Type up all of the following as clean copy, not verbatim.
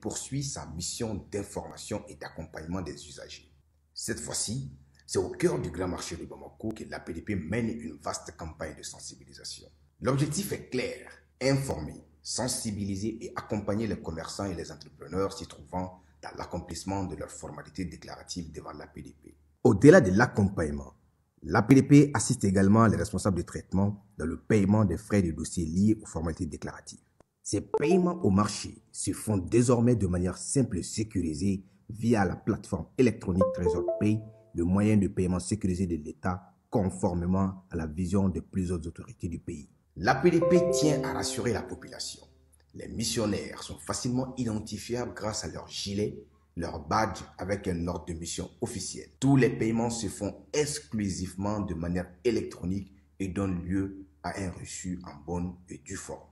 poursuit sa mission d'information et d'accompagnement des usagers. Cette fois-ci, c'est au cœur du grand marché de Bamako que l'APDP mène une vaste campagne de sensibilisation. L'objectif est clair, informer, sensibiliser et accompagner les commerçants et les entrepreneurs s'y trouvant dans l'accomplissement de leurs formalités déclaratives devant l'APDP. Au-delà de l'accompagnement, l'APDP assiste également les responsables de traitement dans le paiement des frais de dossier liés aux formalités déclaratives. Ces paiements au marché se font désormais de manière simple et sécurisée via la plateforme électronique Trésor Pay, le moyen de paiement sécurisé de l'État, conformément à la vision de plusieurs autorités du pays. L'APDP tient à rassurer la population. Les missionnaires sont facilement identifiables grâce à leur gilet, leur badge avec un ordre de mission officiel. Tous les paiements se font exclusivement de manière électronique et donnent lieu à un reçu en bonne et due forme.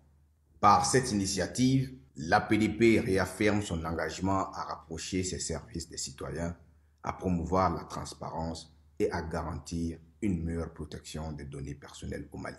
Par cette initiative, l'APDP réaffirme son engagement à rapprocher ses services des citoyens, à promouvoir la transparence et à garantir une meilleure protection des données personnelles au Mali.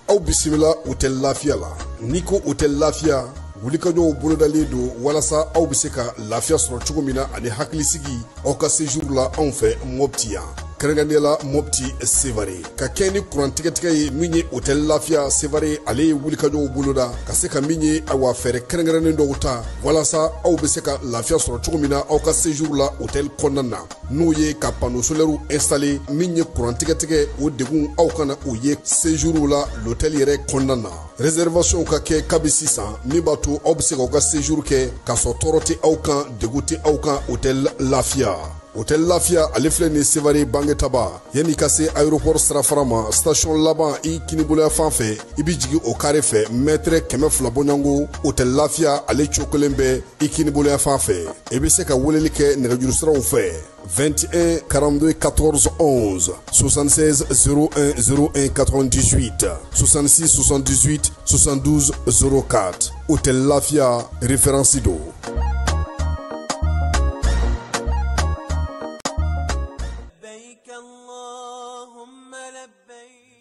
Aw bisimila hôtel Lafia la. Niko hôtel Lafia wulikajɔw bolodalen don walasa aw bɛ se ka lafiya sɔrɔ cogo min na ani hakilisigi aw ka séjour la anw fɛ Mopti yan. Kɛrɛnkɛrɛnnenya la Mopti Sevare ka kɛ ni kurantigɛtigɛ ye min ye hôtel Lafia Sevare ale ye wulikajɔw boloda ka se ka min ye awa fɛɛrɛ kɛrɛnkɛrɛnnen dɔw ta walasa aw bɛ se ka lafiya sɔrɔ cogo min na aw ka séjour la hôtel kɔnɔna na n'o ye ka panneau solaire installé min ye kurantigɛtigɛ o degun aw kana o ye séjour la l'hôtel yɛrɛ kɔnɔna na. Réservation ka kɛ kabi sisan min b'a to aw bɛ se k'aw ka séjour kɛ k'a sɔrɔ tɔɔrɔ tɛ aw kan degun tɛ aw kan hôtel Lafia. Hôtel Lafia ale filɛ nin Sevare Bangetaba yanni ka se aéroport sirafara ma station laban i kiniboloya fan fɛ i bi jigin o carré fɛ mètre 200 bɔɲango hôtel Lafia ale cokolen bɛ i kiniboloya fan fɛ i bɛ se ka weleli kɛ nɛgɛjuru siraw fɛ 21 42 14 11 76 01 01 98 66 78 72 04 hôtel Lafia référence do.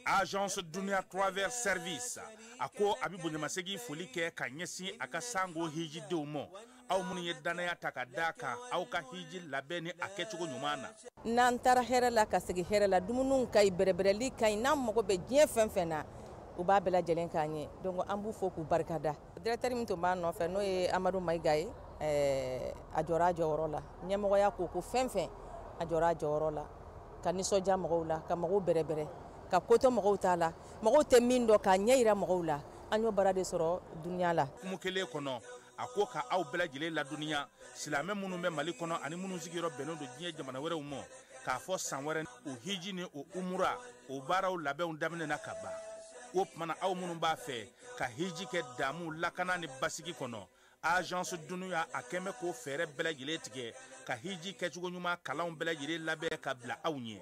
Agence Dunia Travers Service ako abibu nyamasegi foli kɛ ka ɲɛsin a ka sango hiji denw ma aw minnu ye danaya ta ka da kan aw ka hiji labɛn ni a kɛcogo ɲuman na. N'an taara hɛrɛ la ka segin hɛrɛ la dumuniw ka ɲi bɛrɛbɛrɛli ka ɲi n'an mago bɛ diɲɛ fɛn fɛn na u b'a bɛɛ lajɛlen k'an ye donc an b'u fo k'u barikada. Directeur min tun b'an nɔfɛ n'o ye Amadu Mayiga ye a jɔra a jɔyɔrɔ la ɲɛmɔgɔya ko fɛn fɛn a jɔra a jɔyɔrɔ la ka nisɔndiya mɔgɔw la ka mɔgɔw bɛrɛbɛrɛ ka koto mɔgɔw t'a la mɔgɔw tɛ min dɔn k'a ɲɛ yira mɔgɔw la an y'o baara de sɔrɔ duniya la. Kumu kelen kɔnɔ a ko ka aw bɛɛ lajɛlen ladɔnniya silamɛ minnu bɛ Mali kɔnɔ ani minnu sigiyɔrɔ bɛnnen don diɲɛ jamana wɛrɛw ma k'a fɔ san wɛrɛ o hiji ni o umura o baaraw labɛnw daminɛna ka ban o tumana aw minnu b'a fɛ ka hiji kɛ damu lakana ni basigi kɔnɔ Agence Dunuya a kɛmɛ k'o fɛɛrɛ bɛɛ lajɛlen tigɛ ka hiji kɛcogo ɲuman kalanw bɛɛ lajɛlen labɛn ka bila aw ɲɛ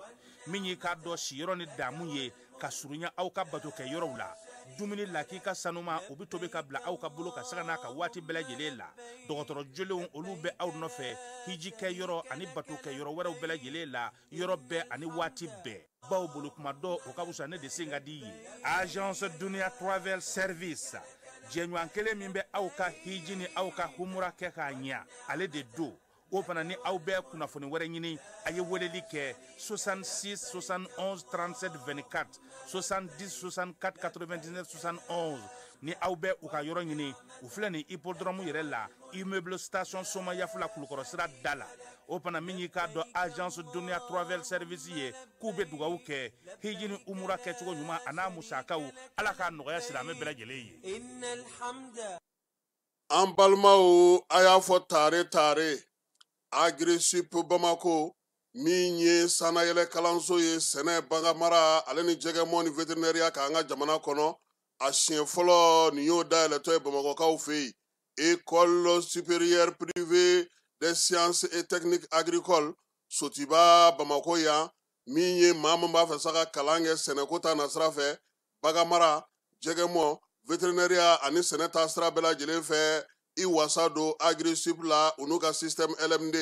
min ye k'a dɔn siyɔrɔ ni damu ye ka surunya aw ka bato kɛ yɔrɔw la dumuni lak'i ka sanuma o bi tobi ka bila aw ka bolo ka saga n'a ka waati bɛɛ lajɛlen la dɔgɔtɔrɔ jolenw olu bɛ aw nɔfɛ hiji kɛ yɔrɔ ani bato kɛ yɔrɔ wɛrɛw bɛɛ lajɛlen la yɔrɔ bɛɛ ani waati bɛɛ baw bolo kuma dɔ o ka wusa ne de sen ka di ye. Agence Dunia Travel Service jɛɲɔgɔn kelen min bɛ aw ka hiji ni aw ka humura kɛ k'a ɲɛ ale de do o fana ni aw bɛɛ kunnafoni wɛrɛ ɲini a ye weleli kɛ 66 71 37 24 70 64 99 71 ni aw bɛɛ u ka yɔrɔ ɲini u filɛ ni hippodrome yɛrɛ la immeuble station Soma Yafula Kulukɔrɔ sira da la o fana min y'i k'a dɔn Agence Dunia Travel Service ye k'u bɛ dugawu kɛ hiji ni umura kɛcogo ɲuman a n'a musakaw ala k'a nɔgɔya silamɛ bɛɛ lajɛlen ye. An balimaw a y'a fɔ tare Agri-Sup Bamako min ye sanayɛlɛ kalanso ye sɛnɛ baganmara ale ni jɛgɛmɔ ni vétérinaire k'an ka jamana kɔnɔ a siɲɛ fɔlɔ nin y'o dayɛlɛtɔ ye Bamakɔkaw fɛ yen École supérieure privée des sciences et techniques agricoles Sotiba Bamako yan min ye maa min b'a fɛ sa ka kalan kɛ sɛnɛko ta nasira fɛ baganmara jɛgɛmɔ vétérinaire ani sɛnɛ ta sira bɛɛ lajɛlen fɛ i wasa don Agri-Sup la u n'u ka système LMD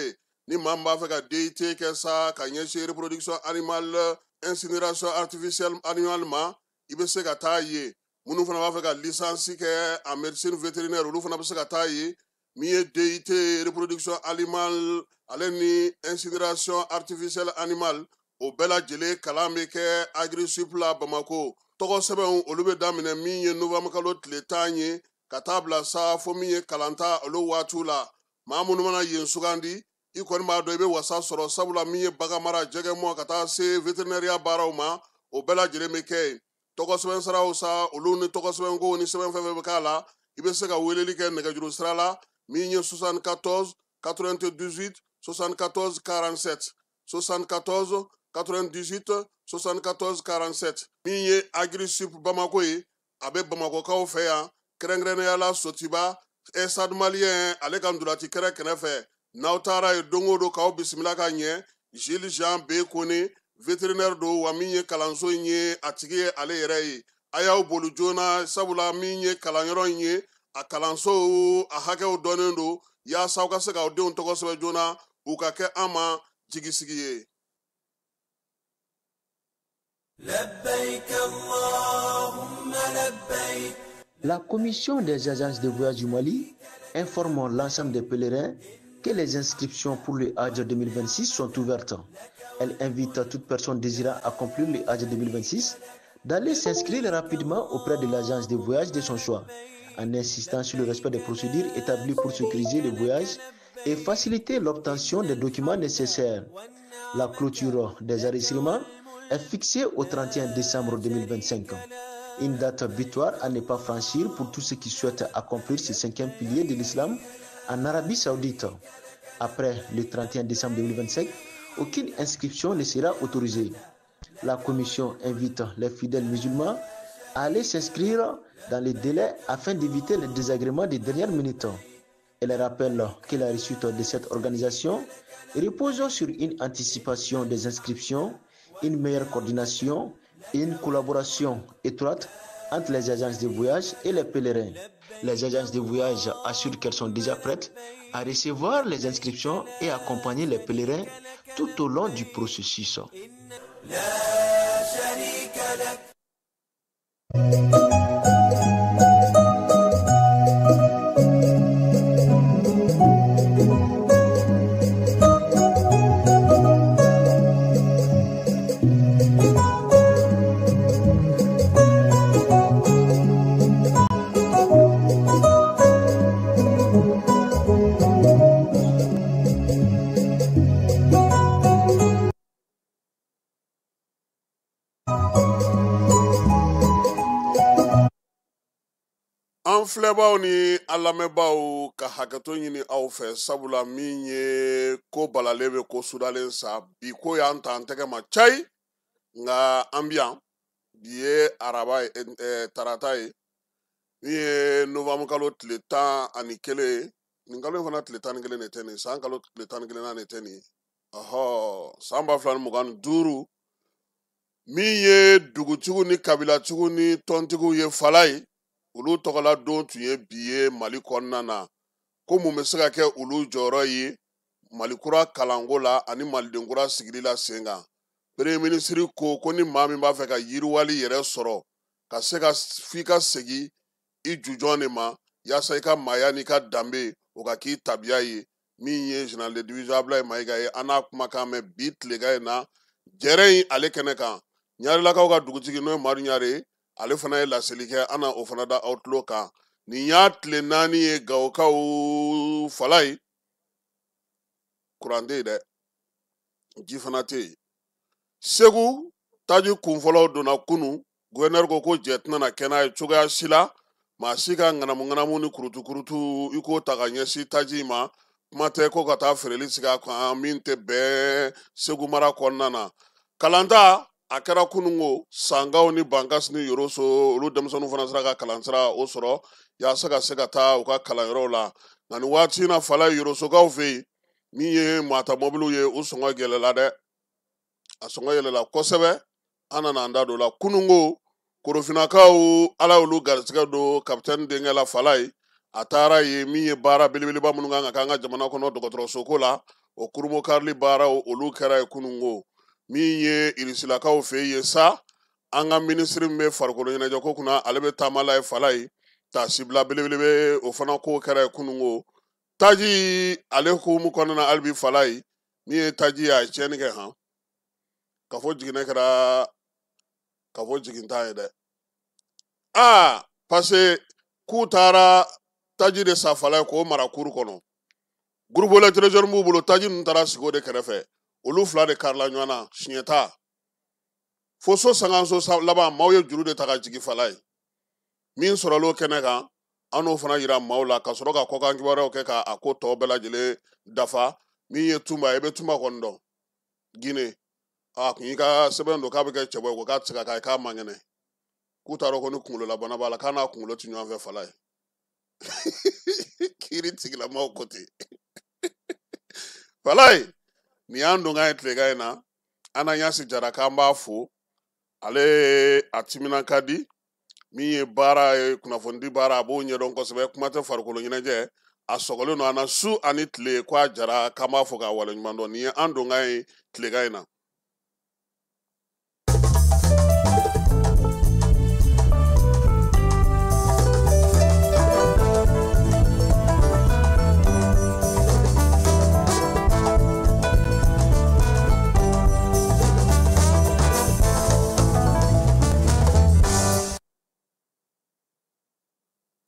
ni maa min b'a fɛ ka DIT kɛ sa ka ɲɛsin reproduction animale incinération artificielle animale ma i bɛ se ka taa ye minnu fana b'a fɛ ka licence kɛ en médecine vétérinaire olu fana bɛ se ka taa ye min ye DIT reproduction animale ale ni incinération artificielle animale o bɛɛ lajɛlen kalan bɛ kɛ Agri-Sup la Bamako tɔgɔ sɛbɛnw olu bɛ daminɛ min ye novembre kalo tile 10 ye ka taa bila sa fo min ye kalanta olu waatiw la maa minnu mana yen sugandi i kɔni b'a dɔn i bɛ wasa sɔrɔ sabula min ye bagan mara jɛgɛ mɔ ka taa se vétérinaire baaraw ma o bɛɛ lajɛlen bɛ kɛ yen tɔgɔ sɛbɛn siraw sa olu ni tɔgɔ sɛbɛn ko ni sɛbɛn fɛn fɛn bɛ k'a la i bɛ se ka weleli kɛ nɛgɛjuru sira la min ye 74 98 74 47 74 98 74 47 min ye Agri-Sup Bamako ye a bɛ Bamakokaw fɛ yan kɛrɛnkɛrɛnnenya la Sotiba Stade Malien ale ka ndolati kɛrɛ kɛrɛfɛ n'aw taara ye don o don k'aw bisimila ka ɲɛ Jules Jean B Kone vétérinaire do wa min ye kalanso in ye a tigi ye ale yɛrɛ ye a y'aw boli joona sabula min ye kalanyɔrɔ in ye a kalanso a hakɛw dɔnnen do yaasa aw ka se k'aw denw tɔgɔ sɛbɛn joona u ka kɛ an ma jigisigi ye. La commission des agences de voyage du Mali informe l'ensemble des pèlerins que les inscriptions pour le Hajj 2026 sont ouvertes. Elle invite toute personne désirant accomplir le Hajj 2026 d'aller s'inscrire rapidement auprès de l'agence de voyage de son choix, en insistant sur le respect des procédures établies pour sécuriser le voyage et faciliter l'obtention des documents nécessaires. La clôture des enregistrements est fixée au 31 décembre 2025. Une date butoir à ne pas franchir pour tous ceux qui souhaitent accomplir ce 5e pilier de l'islam en Arabie Saoudite. Après le 31 décembre 2025, aucune inscription ne sera autorisée. La commission invite les fidèles musulmans à aller s'inscrire dans les délais afin d'éviter les désagréments des dernières minutes. Elle rappelle que la réussite de cette organisation repose sur une anticipation des inscriptions, une meilleure coordination et une collaboration étroite entre les agences de voyage et les pèlerins. Les agences de voyage assurent qu'elles sont déjà prêtes à recevoir les inscriptions et accompagner les pèlerins tout au long du processus. An filɛbaw ni an lamɛnbaw ka hakɛto ɲini aw fɛ sabula min ye ko balalen bɛ ko sudalen sa bi ko y'an ta an tɛgɛ ma cayi nka an bi yan bi ye araba ye tarata ye min ye novembre kalo tile 11 ye nin kalo in fana tile 11 de tɛ nin san kalo tile 11 de tɛ nin san 2025 min ye dugutigiw ni kabilatigiw ni tɔntigiw ye fala ye olu tɔgɔla don tun ye bi ye Mali kɔnɔna na ko mun bɛ se ka kɛ olu jɔyɔrɔ ye Malikura kalanko la ani Malidenkura sigili la sen kan premier ministre ko ni maa min b'a fɛ ka yiriwali yɛrɛ sɔrɔ ka se ka f'i ka segin i jujɔn de ma yaasa i ka maaya n'i ka danbe o ka k'i tabiya ye min ye général de division Ablaye Mayiga ye an n'a kumakan mɛn bi tilegan in na jɛrɛ in ale kɛnɛ kan Ɲarilakaw ka dugutigi n'o ye Madu Ɲare ye ale fana ye laseli kɛ an na o fana da aw tulo kan nin y'a tile 4 ye Gawokaw fala ye kuran tɛ yen dɛ ji fana tɛ yen Segu taji kunfɔlɔw donna kunu gouverneur ko jɛ tɛna kɛ n'a ye cogoya si la maa si ka ŋanamu ni kurutu i k'o ta ka ɲɛsin taji ma kuma tɛ ko ka taa feereli sigi a kan min tɛ bɛn Segu mara kɔnɔna na kalanta a kɛra kunungo Sangaw ni Bankasi ni Yoroso olu denmisɛnninw fana sera ka kalansira o sɔrɔ yaasa ka se ka taa u ka kalanyɔrɔw la nka nin waati in na fala Yorosokaw fɛ yen min ye Mata mobiliw ye u sɔngɔ yɛlɛla dɛ a sɔngɔ yɛlɛla kosɛbɛ an nana an da don la kunungo Korofinakaw ala y'olu garisɛgɛ don kapitɛni denkɛ la fala ye a taara ye min ye baara belebeleba minnu kan ka kɛ an ka jamana kɔnɔ dɔgɔtɔrɔsoko la o kurumo karli baara olu kɛra ye kunungo min ye irisilakaw fɛ ye sa an ka minisiri min bɛ farikolo ɲɛnajɛ ko kunna ale bɛ taamala ye fala ye taasibila belebele bɛ o fana ko kɛra ye kunungo taji ale hukumu kɔnɔna hali bi fala ye min ye taji ye a ye tiɲɛni kɛ han ka fɔ jiginɛ kɛra ka fɔ jiginta ye dɛ parce que k'u taara taji de sa fala ye k'o mara kuru kɔnɔ groupe la trésor m'u bolo taji ninnu taara sigi o de kɛrɛfɛ olu fila de karila ɲɔgɔn na siɲɛ ta fo so sanganso laban maaw ye juru de ta ka jigi fala ye min sɔrɔl'o kɛnɛ kan an n'o fana yira maaw la ka sɔrɔ ka kɔkan kibaruyaw kɛ k'a ko tɔ bɛɛ lajɛlen dafa min ye Tunba ye i bɛ Tunba kɔni dɔn Guinée a kun y'i ka sɛbɛn don k'a bɛ kɛ cɛbɔ ye ko k'a tɛ se ka k'a ye k'a man kɛnɛ k'u t'a dɔn ko ni kunkololabana b'a la k'a n'a kunkolo tɛ ɲɔgɔn fɛ fala ye kiiri tigilamaw ko ten fala ye nin y'an don k'an ye tilegan in na Ananias Jara k'an b'a fo ale a timinan ka di min ye baara ye kunnafonidi baara a b'o ɲɛdɔn kosɛbɛ kuma tɛ farikolo ɲɛnajɛ a sɔgɔlen don an na su ani tile ko a jara k'an b'a fɔ k'a waleɲuman dɔn nin ye an don k'an ye tilegan in na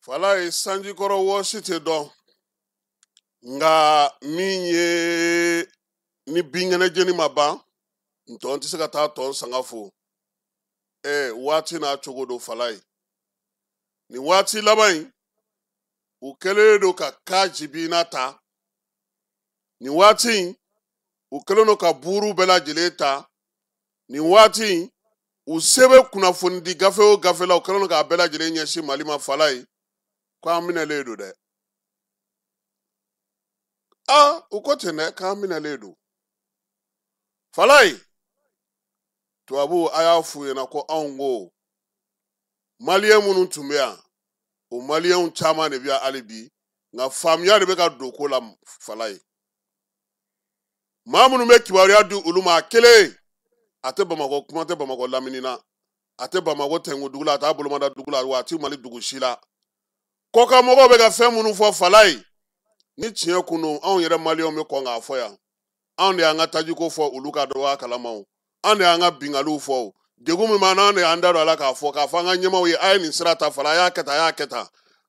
fala ye sanji kɔrɔ wɔsi tɛ dɔn nka min ye ni binkɛnɛjɛni ma ban ntɔn tɛ se ka taa tɔn sanga fo waati n'a cogo don fala ye nin waati laban in u kɛlen don ka ka jibina ta nin waati in u kɛlen don ka buuru bɛɛ lajɛlen ta nin waati in u se bɛ kunnafonidi gafe o gafe la u kɛlen don k'a bɛɛ lajɛlen ɲɛsin Mali ma fala ye k'an minɛlen don dɛ u ko ten dɛ k'an minɛlen don fala ye tubabuw a y'a f'u ɲɛna ko anw ko maliyɛn minnu tun bɛ yan o maliyɛnw caman de bɛ yan hali bi nka faamuya de bɛ ka don ko la fala ye maa minnu bɛ kibaruya di olu ma a kelen a tɛ Bamakɔ kuma tɛ Bamakɔ lamini na a tɛ Bamakɔ Tɛnkudugu la a t'a Bolomada dugu la wa a tɛ Mali dugu si la kɔkanmɔgɔw bɛ ka fɛn minnu fɔ fala ye ni tiɲɛ kun don anw yɛrɛ maliyɛnw bɛ kɔn k'a fɔ yan anw de y'an ka tajiko fɔ olu ka dɔgɔya kalamaw anw de y'an ka binkaliw fɔ degun min b'an na anw de y'an da don a la k'a fɔ an ka ɲɛmaaw ye a ye nin sira ta fala a y'a kɛ tan a y'a kɛ tan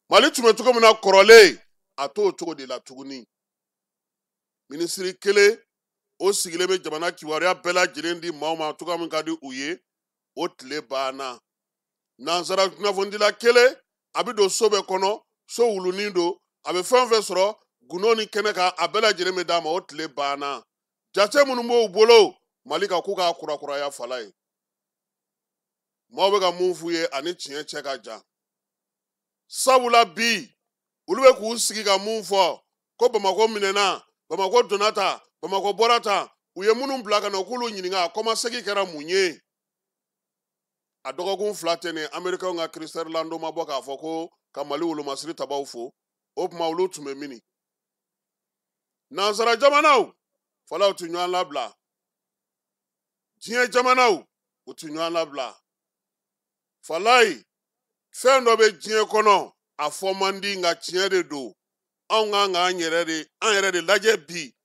Mali tun bɛ cogo min na kɔrɔlen a t'o cogo de la tuguni minisiri kelen o sigilen bɛ jamana kibaruya bɛɛ lajɛlen di maaw ma cogoya min ka di u ye o tile banna nansara kunnafonidila kelen a bɛ don so bɛɛ kɔnɔ so wulunin don a bɛ fɛn o fɛn sɔrɔ gundo ni kɛnɛ kan a bɛɛ lajɛlen bɛ d'a ma o tile banna jate minnu b'o bolo Mali kan k'u k'a kurakuraya fala ye maaw bɛ ka mun f'u ye ani tiɲɛ cɛ ka jan sabula bi olu bɛ k'u sigi ka mun fɔ ko Bamakɔ minɛna Bamakɔ donna ta Bamakɔ bɔra ta u ye minnu bila ka na k'olu ɲininka kɔmasegin kɛra mun ye a dɔgɔkun 2 tɛnɛn Amerikɛnw ka Christophe Lando ma bɔ k'a fɔ ko ka Mali wolomasiri tabaw fo o tuma olu tun bɛ mini nansara jamanaw falaw tɛ ɲɔgɔn labila diɲɛ jamanaw u tɛ ɲɔgɔn labila fala ye fɛn dɔ bɛ diɲɛ kɔnɔ a fɔ man di nka tiɲɛ de don anw kan k'an yɛrɛ de lajɛ bi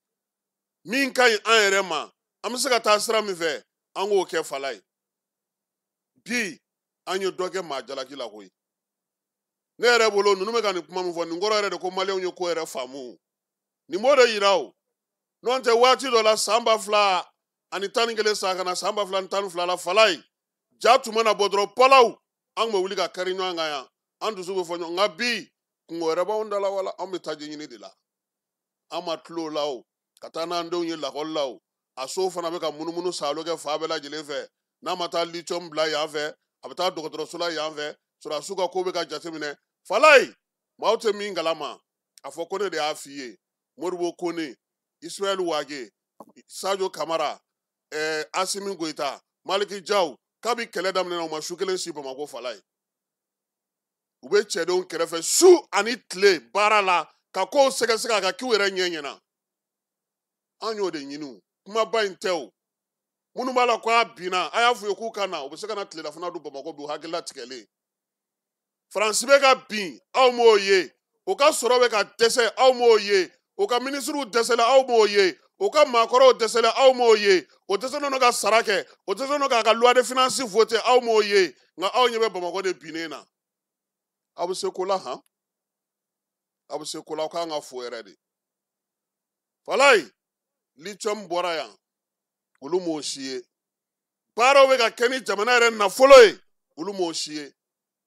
min ka ɲi an yɛrɛ ma an bɛ se ka taa sira min fɛ an k'o kɛ fala ye bi an ye dɔ kɛ maa jalaki la koyi ne yɛrɛ bolo ninnu bɛ ka nin kuma min fɔ nin kɔrɔ yɛrɛ de ko maliyɛnw ye ko yɛrɛ faamu nin b'o de yira o n'o tɛ waati dɔ la san 2011 san ka na san 2012 la fala ye ja tun mana bɔ dɔrɔn pɔlaw an tun bɛ wuli ka kari ɲɔgɔn kan yan an dusu bɛ fɔ ɲɔgɔn nka bi kungo wɛrɛ b'anw da la wala anw bɛ taji ɲini de la an ma tulo o la o ka taa n'an denw ye lakɔli la o a sow fana bɛ ka munumunu salo kɛ fa bɛɛ lajɛlen fɛ n'a ma taa lithium bila yan fɛ a bɛ taa dɔgɔtɔrɔso la yan fɛ sɔrɔdasiw ka ko bɛ ka jateminɛ fala ye maaw tɛ min kalama a fɔ ko ne de y'a f'i ye Modibo Kone Ismaël Wage Sadio Kamara Asimi Goita Maliki Jaw k'a bɛ kɛlɛ daminɛ u ma su kelen si Bamakɔ fala ye u bɛ cɛdenw kɛrɛfɛ su ani tile baara la ka kow sɛgɛsɛgɛ a ka kiw yɛrɛ ɲɛ ɲɛna an y'o de ɲini kumaba in tɛ o minnu b'a la ko a binna a y'a f'u ye k'u ka na u bɛ se ka na tilelafana don Bamakɔ bi u hakilila tigɛlen Faransi bɛ ka bin aw m'o ye o ka sɔrɔ bɛ ka dɛsɛ aw m'o ye o ka minisiriw dɛsɛla aw m'o ye o ka maakɔrɔw dɛsɛla aw m'o ye o dɛsɛlen don ka sara kɛ o dɛsɛlen don k'a ka loi de finance voter aw m'o ye nka aw ɲɛ bɛ Bamakɔ de binnen na aw bɛ se ko la han aw bɛ se ko la aw kan ka fo yɛrɛ de Falaye lithium bɔra yan olu m'o si ye baaraw bɛ ka kɛ ni jamana yɛrɛ nafolo ye olu m'o si ye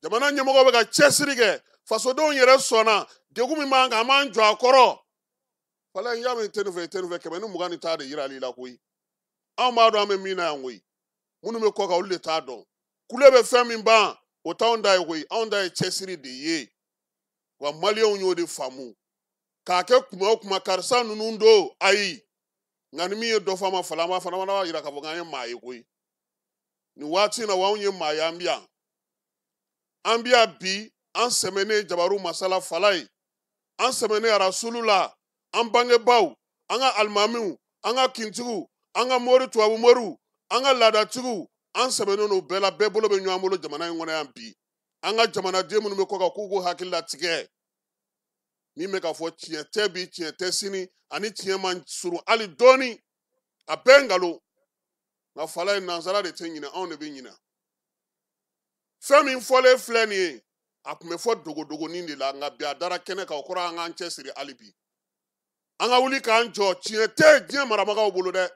jamana ɲɛmɔgɔw bɛ ka cɛsiri kɛ fasodenw yɛrɛ sɔnna degun min b'an kan an b'an jɔ a kɔrɔ Falaye y'a mɛn i tɛ nin fɛ 120 ni taa de yirali la koyi anw b'a dɔn an bɛ min na yan koyi minnu bɛ kɔ kan olu de t'a dɔn kule bɛ fɛn min ban o t'anw da ye koyi anw da ye cɛsiri de ye wa maliyɛnw y'o de faamu k'a kɛ kuma o kuma karisa ninnu don ayi nka ni min ye dɔ fɔ a ma fala an fana b'a jira k'a fɔ k'an ye maa ye koyi nin waati in na wa anw ye maa ye an bɛ yan bi an sɛmɛnen jabaru masala Falaye an sɛmɛnen arasulu la an bangebaaw an ka alimamiw an ka kintigiw an ka mori tubabu moriw an ka laadatigiw an sɛmɛnen n'o bɛɛ la bɛɛ bolo bɛ ɲɔgɔn bolo jamana in kɔnɔ yan bi an ka jamanaden minnu bɛ kɔ kan k'u k'u hakili latigɛ min bɛ ka fɔ tiɲɛ tɛ bi tiɲɛ tɛ sini ani tiɲɛ man surun hali dɔɔni a bɛɛ nkalon nka Falaye nansara de tɛ ɲinɛ anw de bɛ ɲinɛ fɛn min fɔlen filɛ nin ye a tun bɛ fɔ dogodogonin de la nka bi a dara kɛnɛ kan o kɔrɔ an k'an cɛsiri hali bi an ka wuli k'an jɔ tiɲɛ tɛ diɲɛ marabagaw bolo dɛ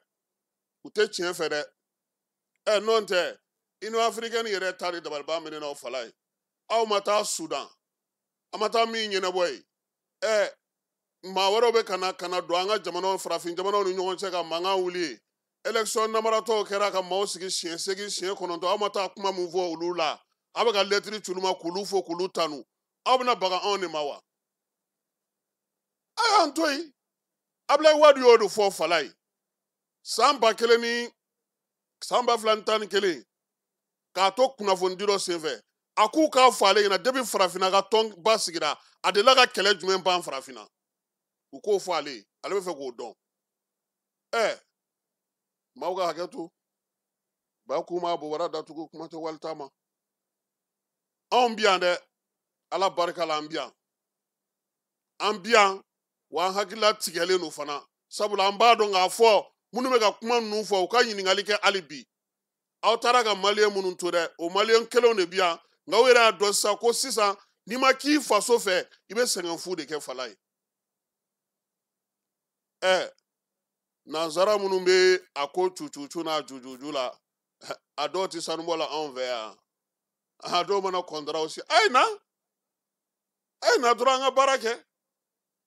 u tɛ tiɲɛ fɛ dɛ n'o tɛ Union africaine yɛrɛ ta de dabaliban minɛ na o Falaye aw ma taa Sudan a ma taa min ɲɛnabɔ ye maa wɛrɛw bɛ ka na don an ka jamanaw farafin jamanaw ni ɲɔgɔn cɛ ka mankan wuli élection namaratɔw kɛra ka maaw sigi siɲɛ 8 siɲɛ 9 aw ma taa kuma min fɔ olu la aw bɛ ka lɛtiri ci olu ma k'olu fo k'olu tanu aw bɛna baga anw de ma wa a y'an to yen Abdoulaye Wade y'o de fɔ Falaye san 2011 k'a to kunnafoni diro senfɛ a k'u k'a fɔ ale ɲɛna depuis farafinna ka tɔn ba sigira a delila ka kɛlɛ jumɛn ban farafinna u k'o fɔ ale ye ale bɛ fɛ k'o dɔn maaw ka hakɛ to ba k'u ma bobara datugu kuma tɛ wali taama anw bi yan dɛ ala barika la an bi yan wa an hakilila tigɛlen don fana sabula an b'a dɔn k'a fɔ minnu bɛ ka kuma ninnu fɔ u ka ɲininkali kɛ hali bi aw taara ka maliyɛn minnu to dɛ o maliyɛn kelenw de bi yan nka u yɛrɛ y'a dɔn sisan ko sisan n'i ma k'i faso fɛ i bɛ sɛgɛn fu de kɛ Falaye nansara minnu bɛ a ko cucucu n'a jujuju la a dɔw tɛ sanubɔ la anw fɛ yan a dɔw mana kɔntaraw si a ye na dɔrɔn an ka baara kɛ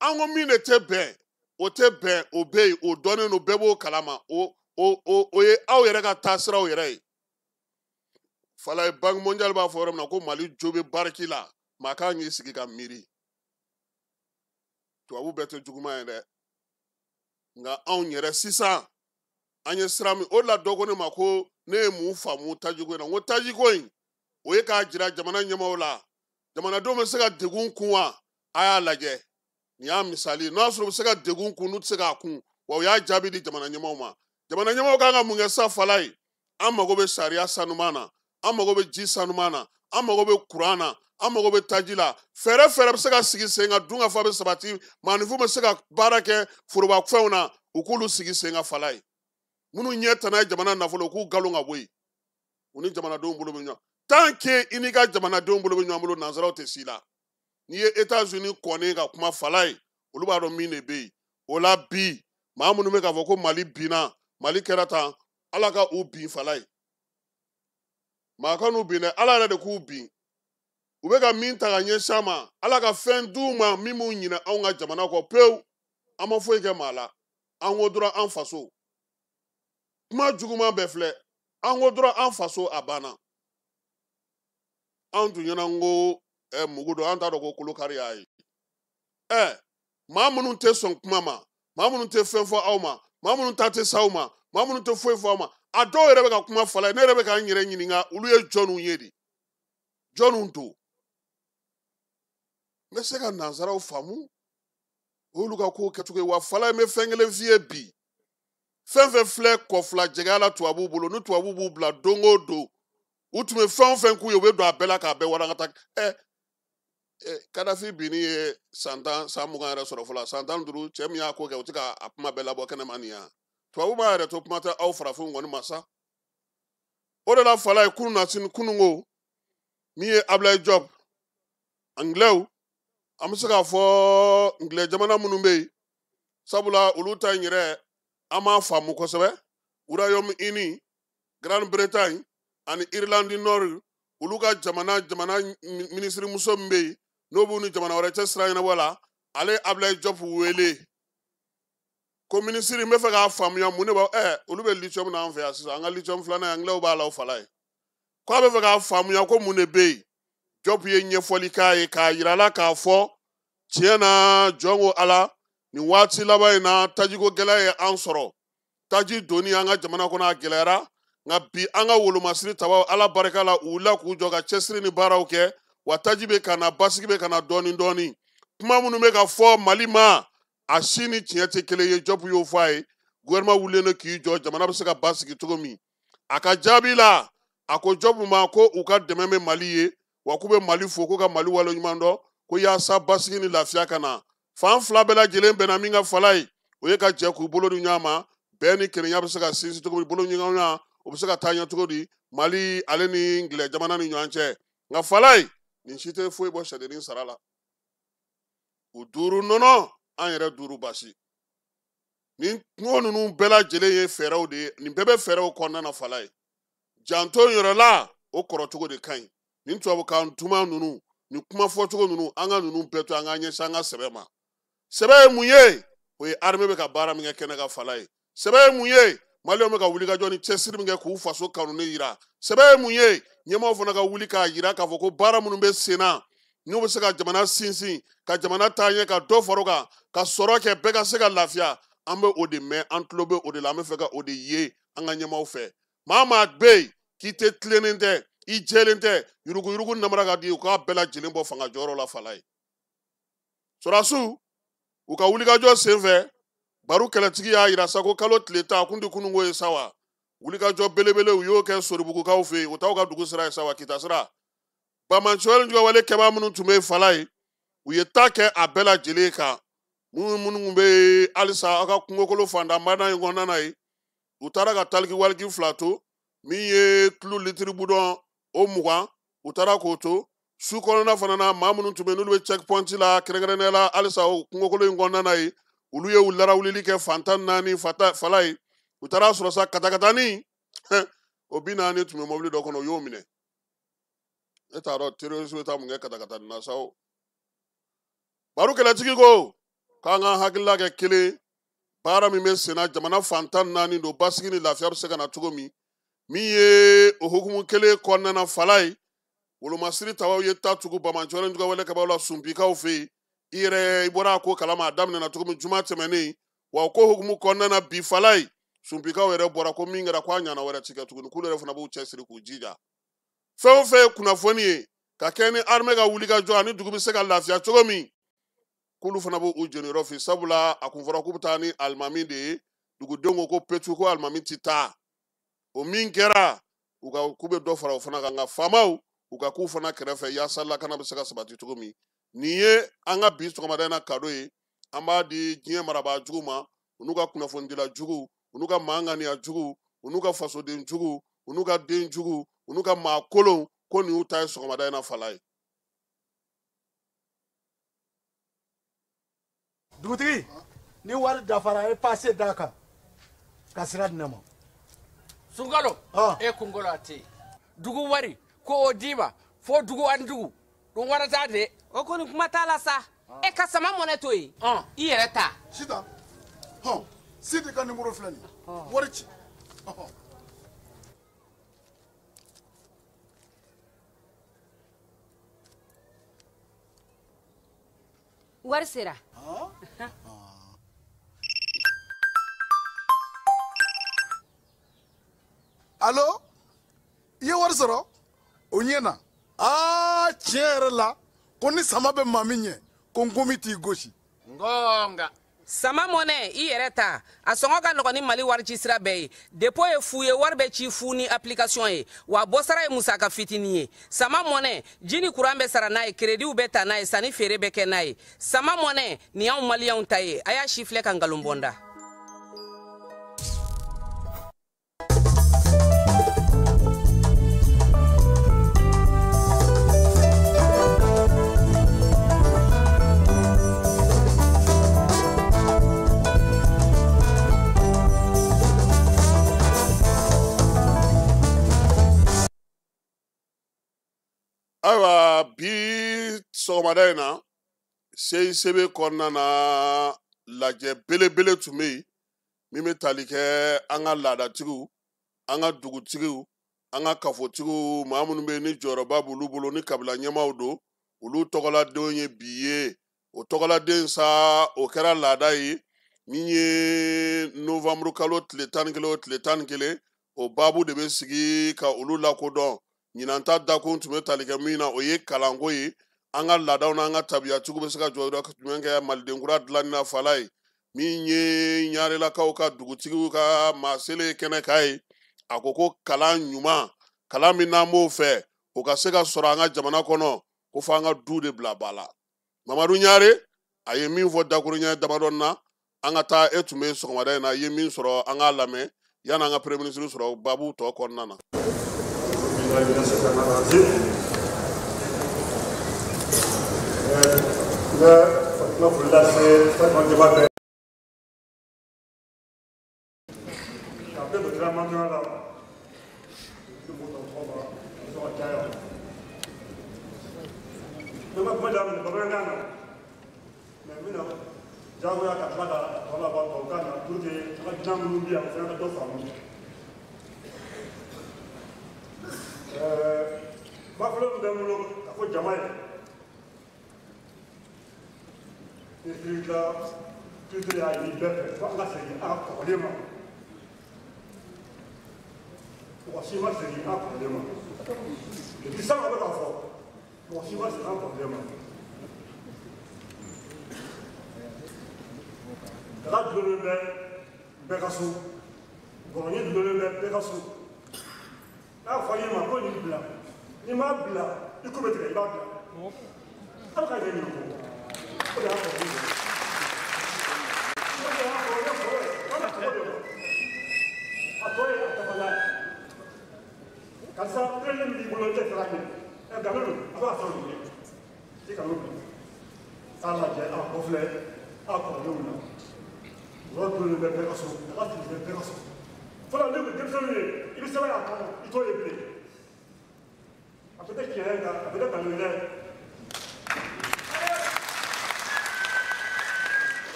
an ko min de tɛ bɛn o tɛ bɛn o bɛ yen o dɔnnen don bɛɛ b'o kalama o ye aw yɛrɛ ka taasiraw yɛrɛ ye Falaye Banque mondiale b'a fɔ yɔrɔ min na ko Mali jo bɛ bariki la maa kan k'i sigi ka miiri tubabu bɛɛ tɛ juguman ye dɛ nka anw yɛrɛ sisan an ye sira min o de la dɔ ko ne ma ko ne ye mun faamu tajiko in na n ko tajiko in o ye k'a jira jamana ɲɛmaaw la jamanadenw bɛ se ka degun kun wa a y'a lajɛ nin y'a misali n'a sɔrɔ u bɛ se ka degun kun n'u tɛ se k'a kun wa u y'a jaabi di jamana ɲɛmaaw ma jamana ɲɛmaaw kan ka mun kɛ sa Falaye an mago bɛ sariya sanuman na an mago bɛ ji sanuman na an mago bɛ kuran na an mago bɛ taji la fɛɛrɛ bɛ se ka sigi sen kan dun ka fa bɛ sabati maaninfin bɛ se ka baara kɛ forobafɛnw na u k'olu sigi sen kan Falaye minnu ɲɛ tana ye jamana nafolo u k'u nkalon ka bɔ yen u ni jamanadenw bolo bɛ ɲɔgɔn tant que i n'i ka jamanadenw bolo bɛ ɲɔgɔn bolo nansaraw tɛ s'i la n'i ye États-Unis kɔni ka kuma Falaye olu b'a dɔn min de bɛ yen o la bi maa minnu bɛ k'a fɔ ko Mali binna Mali kɛra tan ala ka u bin Falaye maa ka n'u bin dɛ ala yɛrɛ de k'u bin u bɛ ka min ta ka ɲɛsin an ma ala ka fɛn d'u ma min b'u ɲinɛ anw ka jamana kɔ pewu an ma foyi kɛ maa la an ko dɔrɔn an faso kuma juguman bɛɛ filɛ an ko dɔrɔn an faso a banna anw tun ɲɛna n ko mugu dɔn an t'a dɔn ko kolokari y'a ye maa minnu tɛ sɔn kuma ma maa minnu tɛ fɛn fɔ aw ma maa minnu ta tɛ s'aw ma maa minnu tɛ foyi fɔ aw ma a dɔw yɛrɛ bɛ ka kuma Falaye ne yɛrɛ bɛ k'an yɛrɛ ɲininka olu ye jɔnniw ye de jɔnniw don n bɛ se ka nansaraw faamu o y'olu ka kow kɛcogo ye wa Falaye n bɛ fɛn kelen f'i ye bi fɛn fɛn filɛ kɔfila jɛgɛ la tubabu bolo ni tubabu b'u bila don o don u tun bɛ fɛn o fɛn k'u ye u bɛ don a bɛɛ la k'a bɛɛ walankata Kadafi binni ye san 20 yɛrɛ sɔrɔ fɔlɔ san 15 cɛ min y'a ko kɛ u tɛ k'a kuma bɛɛ labɔ kɛnɛma nin yan tubabu b'a yɛrɛ to kuma tɛ aw farafinw kɔni ma sa o de la Fala ye kunun na sini kununko min ye Ablaye Diop anglais an bɛ se k'a fɔ anglais jamana minnu bɛ yen sabula olu ta in yɛrɛ an m'a faamu kosɛbɛ Royaume-Uni Grande-Bretagne ani Irlande du Nord olu ka jamana minisiri muso min bɛ yen n'o b'u ni jamana wɛrɛ cɛ sira ɲɛnabɔ la ale Ablaye Diop wele ko minisiri n bɛ fɛ k'a faamuya mun de b'a olu bɛ lithium na an fɛ yan sisan an ka lithium filanan anglais b'a la o Fala ye ko a bɛ fɛ k'a faamuya ko mun de bɛ yen Diop ye ɲɛfɔli k'a ye k'a yira a la k'a fɔ tiɲɛ na jɔn ko Ala nin waati laban in na tajiko gɛlɛya ye an sɔrɔ taji doni an ka jamana kɔnɔ a gɛlɛyara nka bi an ka wolomasiri tabaw Ala barika la u wulila k'u jɔ ka cɛsiri ni baaraw kɛ wa taji bɛ ka na basigi bɛ ka na dɔɔni dɔɔni kuma minnu bɛ ka fɔ Mali ma a si ni tiɲɛ tɛ kelen ye Diop y'o fɔ a ye gouvernement wulilen don k'i jɔ jamana bɛ se ka basigi cogo min a ka jaabi la a ko Diop ma ko u ka dɛmɛ bɛ Mali ye wa k'u bɛ Mali fo k'u ka Mali waleɲuman dɔn ko yaasa basigi ni lafiya ka na fan fila bɛɛ lajɛlen bɛnna min ka Fala ye o ye ka jɛ k'u bolo di ɲɔgɔn ma bɛɛ ni kelenya bɛ se ka sinsin cogo di bolo ɲɔgɔnya o bɛ se ka taa ɲɛ cogo di Mali ale ni Ngilɛ jamana ni ɲɔgɔn cɛ nka Fala ye nin si tɛ foyi bɔ sɛdennin sara la u duuru nɔnɔ an yɛrɛ duuru basi nin kungo ninnu bɛɛ lajɛlen ye fɛɛrɛw de ye nin bɛɛ bɛ fɛɛrɛw kɔnɔna na Fala ye janto yɛrɛ la o kɔrɔcogo de ka ɲi nin tubabukan duman ninnu nin kuma fɔcogo ninnu an ka ninnu bɛɛ to an ka ɲɛsin an ka sɛbɛ ma sɛbɛ ye mun ye o ye armée bɛ ka baara min kɛ kɛnɛ ka Fala ye sɛbɛ ye mun ye Maliens bɛ ka wuli ka jɔ ni cɛsiri min kɛ k'u faso kanu yira sɛbɛ ye mun ye ɲɛmaaw fana ka wuli k'a yira k'a fɔ ko baara minnu bɛ sen na n'u bɛ se ka jamana sinsin ka jamana taa ɲɛ ka dɔ fara o kan ka sɔrɔ kɛ bɛɛ ka se ka lafiya an bɛ o de mɛn an tulo bɛ o de la an bɛ fɛ ka o de ye an ka ɲɛmaaw fɛ maa maa bɛ yen k'i tɛ tilennen tɛ i jɛlen tɛ yuruguyurugu namara ka di u k'a bɛɛ lajɛlen bɔ fanga jɔyɔrɔ la Fala ye sɔrɔdasiw u ka wulikajɔ senfɛ baro kɛlɛtigi y'a yira sa ko kalo tile tan a kun tɛ kununko ye sa wa wulikajɔ belebele u y'o kɛ Soribugukaw fɛ yen u t'aw ka dugu sira ye sa wa Kita sira Bamaɲsuwɛli Jugawale kɛbaa minnu tun bɛ Fala ye u ye ta kɛ a bɛɛ lajɛlen kan minnu bɛ halisa aw ka kungokolo fandanbana in kɔnɔna ye u taara ka taliki waliki fila to min ye kilo litiri budɔn o 20 u taara k'o to su kɔnɔna fana na maa minnu tun bɛ n'olu bɛ checkpoint la kɛrɛnkɛrɛnnenya la halisa o kungokolo in kɔnɔna ye olu ye larawulili kɛ fantan 4 Fala ye u taara sɔrɔ sa katakatani o 40 tun bɛ mobili dɔ kɔnɔ o y'o minɛ e t'a dɔn terroriste bɛ taa mun kɛ katakatani na sa o baro kɛlɛtigi ko k'an ka hakilila kɛ kelen baara min bɛ senna jamana fantan 4 don basigi ni lafiya bɛ se ka na cogo min ye o hukumu kelen kɔnɔna na Fala ye wolomasiri tabaw ye ta tugu Bamaɲsuwɛli Jugawale kɛbaaw la Sunbikaw fɛ yen i yɛrɛ i bɔra a ko kalama a daminɛna cogo min juma tɛmɛnen wa o ko hukumu kɔnɔna na bi Fala ye Sunbikaw yɛrɛ bɔra ko min kɛra ko a ɲana wɛrɛ ti kɛ tuguni k'olu yɛrɛ fana b'u cɛsiri k'u jija fɛn o fɛn ye kunnafoni ye ka kɛ ni armée ka wulikajɔ ani dugu bɛ se ka lafiya cogo min k'olu fana b'u jeniyɔrɔ fɛ sabula a kun fɔra k'u bɛ taa ni alimami de ye dugudenw ko petu ko alimami ti taa o min kɛra k'u bɛ dɔ fara o fana kan nka faamaw u ka k'u fana kɛrɛfɛ yaasa lakana bɛ se ka sabati cogo min nin ye an ka bi sɔgɔmada in na kado ye an b'a di diɲɛ marabaa jugu ma u n'u ka kunnafonidila jugu u n'u ka manganiya jugu u n'u ka fasoden jugu u n'u ka den jugu u n'u ka maa kolon ko nin y'u ta ye sɔgɔmada in na Fala ye dugutigi ni wari dafara e passe d'a kan ka sira di ne ma Sunkalo e kunkolo a tɛ yen dugu wari ko o d'i ma fo dugu ani dugu don wɛrɛ t'a de o kɔni kuma t'a la sa e ka sama mɔnɛ to yen i yɛrɛ ta Sita Sidi ka numéro filɛ nin wari ci wari sera Allo i ye wari sɔrɔ o ɲɛna tiɲɛ yɛrɛ la ko ni sama bɛ maa min ɲɛ ko n gomi t'i gosi ngonga sama mɔnɛ i yɛrɛ ta a sɔngɔ ka nɔgɔ ni mali warici sira bɛɛ ye depo ye fu ye wari bɛ ci fu ni application ye wa bɔsara ye musaka fitinin ye sama mɔnɛ ji ni kuran bɛ sara n'a ye krediw bɛ ta n'a ye sanni feere bɛ kɛ n'a ye sama mɔnɛ nin y'anw maliyɛnw ta ye a y'a si filɛ ka nkalon bɔnda. Ayiwa bi sɔgɔmada in na CICB kɔnɔna na lajɛ belebele tun bɛ yen min bɛ tali kɛ an ka laadatigiw an ka dugutigiw an ka kafotigiw maa minnu bɛ yen ni jɔyɔrɔba b'olu bolo ni kabila ɲɛmaaw don olu tɔgɔladenw ye bi ye o tɔgɔladen sa o kɛra laada ye min ye novamburu kalo tile 11 o tile 11 o baabu de bɛ sigi ka olu lakodɔn. ɲinan ta dakun tun bɛ tali kɛ min na o ye kalanko ye an ka laadaw n'an ka tabiyatigiw bɛ se ka jɔyɔrɔ jumɛn kɛ maliden kura dilanni na fala ye min ye ɲarelakaw ka dugutigiw ka maasele kɛnɛ k'a ye a ko kalan ɲuman kalan min n'an b'o fɛ o ka se ka sɔrɔ an ka jamana kɔnɔ ko fɔ an ka du de bila ba la Mamadu Ɲare a ye min fɔ dakuruɲɛ damadɔ na an ka taa e tun bɛ sɔgɔmada in na a ye min sɔrɔ an k'a lamɛn yanni an ka premier ministre sɔrɔ baabu tɔ kɔnɔna na.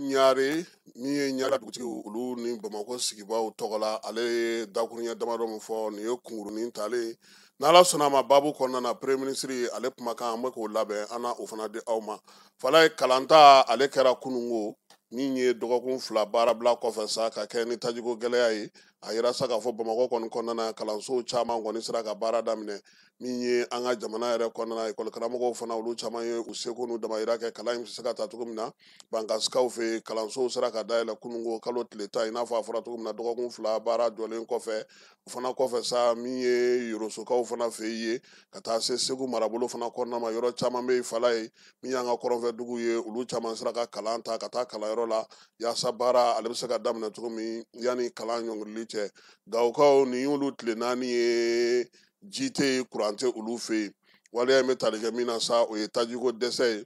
Ɲare min ye ɲara dugutigiw olu ni Bamakɔ sigibaw tɔgɔ la ale ye dakuruɲɛ damadɔ min fɔ nin ye kunkurunin talen n'Ala sɔnna a ma baabu kɔnɔna na premier ministre ale kumakan an bɛ k'o labɛn an na o fana di aw ma fala ye kalanta ale kɛra kunungo min ye dɔgɔkun 2 baarabila kɔfɛ sa ka kɛ ni tajiko gɛlɛya ye a yira sa k'a fɔ Bamakɔ kɔni kɔnɔna na kalanso caman kɔni sera ka baara daminɛ min ye an ka jamana yɛrɛ kɔnɔna na école karamɔgɔw fana olu caman ye u seko n'u damayira kɛ kalan in bɛ se ka taa cogo min na bankasikaw fɛ kalansow sera ka dayɛlɛ kunungo kalo tile 10 i n'a fɔ a fɔra cogo min na dɔgɔkun 2 baara jɔlen kɔfɛ o fana kɔfɛ sa min ye yorosokaw fana fɛ ye ka taa se Segu marabolo fana kɔnɔna ma yɔrɔ caman bɛ fala ye min y'an ka kɔrɔnfɛdugu ye olu caman sera ka kalan ta ka taa kalanyɔrɔ la yaasa baara ale bɛ se ka daminɛ cogo min yanni kalan ɲɔngirili cɛ Gawukaw nin y'olu tile 4 ye ji tɛ yen kuran tɛ olu fɛ yen waleya in bɛ tali kɛ min na sa o ye tajiko dɛsɛ ye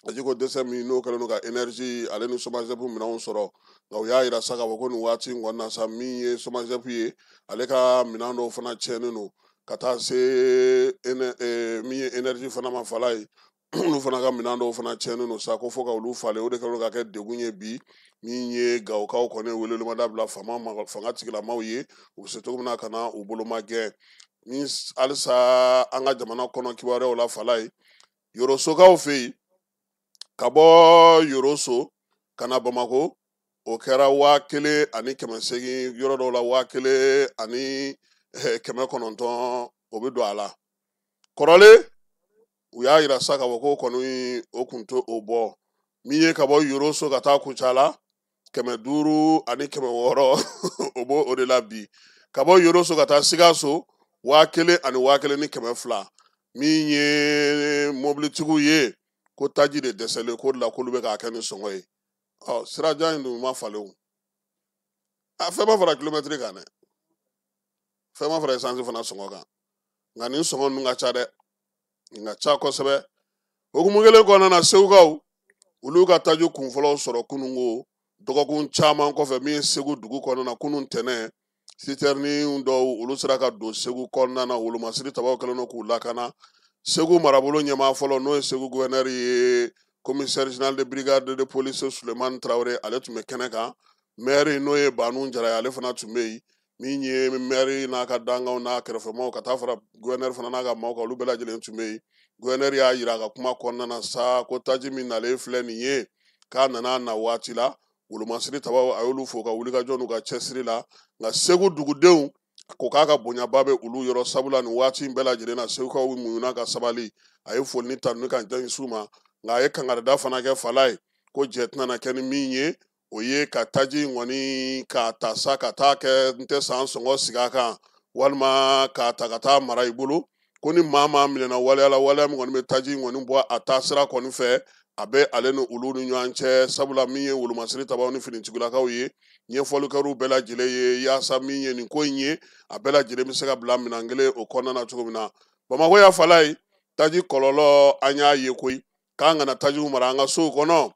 tajiko dɛsɛ min n'o kɛlen don ka énergie ale ni SOMAGEP minɛnw sɔrɔ nka u y'a yira sa k'a fɔ ko nin waati in kɔnɔna sa min ye SOMAGEP ye ale ka minɛn dɔw fana tiɲɛnen don ka taa se min ye énergie fana ma fala ye olu fana ka minɛn dɔw fana tiɲɛnen don sa ko fo ka olu falen o de kɛlen don ka kɛ degun ye bi min ye Gawukaw kɔni welewelemada bila fanga tigilamaw ye u bɛ se cogo min na ka na u bolomagɛn ni halisa an ka jamana kɔnɔ kibaruyaw la fala ye yorosokaw fɛ yen ka bɔ Yoroso ka na Bamakɔ o kɛra 1,800 yɔrɔ dɔw la 1,000 ani kɛmɛ kɔnɔntɔn o bɛ don a la kɔrɔlen u y'a yira sa ka fɔ ko kɔni o kun tɛ o bɔ min ye ka bɔ yoroso ka taa Kucala 500 ani 600 o b'o de la bi ka bɔ yoroso ka taa Sikaso 1000 ani 1200 min ye mobilitigiw ye ko taji de dɛsɛlen ko la k'olu bɛ k'a kɛ ni sɔngɔ ye sirajan in dun ma falen o fɛn ma fara kilomɛtiri kan dɛ fɛn ma fara esansi fana sɔngɔ kan nka nin sɔngɔ ninnu ka ca dɛ nin ka ca kosɛbɛ hukumu kelen kɔnɔna na segukaw olu ka taji kunfɔlɔw sɔrɔ kununko dɔgɔkun caman kɔfɛ min ye Segu dugu kɔnɔna na kunun ntɛnɛn sitɛrinin dɔw olu sera ka don Segu kɔnɔna na wolomasiri tabaw kɛlen don k'u lakana Segu marabolo ɲɛmaa fɔlɔ n'o ye Segu gouverneur ye commissaire général de brigade de police Sulemani Traoré ale tun bɛ kɛnɛ kan maire n'o ye Banu Jara ye ale fana tun bɛ yen min ye maire n'a ka dangaw n'a kɛrɛfɛmaaw ka taa fara gouverneur fana n'a ka maaw kan olu bɛɛ lajɛlen tun bɛ yen gouverneur y'a jira a ka kuma kɔnɔna na sa ko taji min nalen filɛ nin ye k'a nana na waati la wolomasiri tabaw a y'olu fo ka wulikajɔ n'u ka cɛsiri la nka Segu dugudenw ko k'a ka bonyaba bɛ olu yɔrɔ sabula nin waati in bɛɛ lajɛlen na segukaw muɲuna ka sabali a ye foli ni tanuni ka ɲɛsin u ma nka a ye kangarida fana kɛ fala ye ko jɛ tɛna na kɛ ni min ye o ye ka taji kɔni k'a ta sa ka taa kɛ n tɛ san sɔngɔ sigi a kan walima k'a ta ka taa mara i bolo ko ni maa minɛna waleya min kɔni bɛ taji kɔni bɔ a taa sira kɔni fɛ a bɛ ale ni olu ni ɲɔgɔn cɛ sabula min ye wolomasiri tabaw ni finitigilakaw ye ɲɛfɔlikɛlaw bɛɛ lajɛlen ye yaasa min ye nin ko in ye a bɛɛ lajɛlen bɛ se ka bila minɛn kelen o kɔnɔna na cogo min na Bamakɔ ya fala ye taji kɔlɔlɔ an y'a ye koyi k'an kana tajiw mara an ka sow kɔnɔ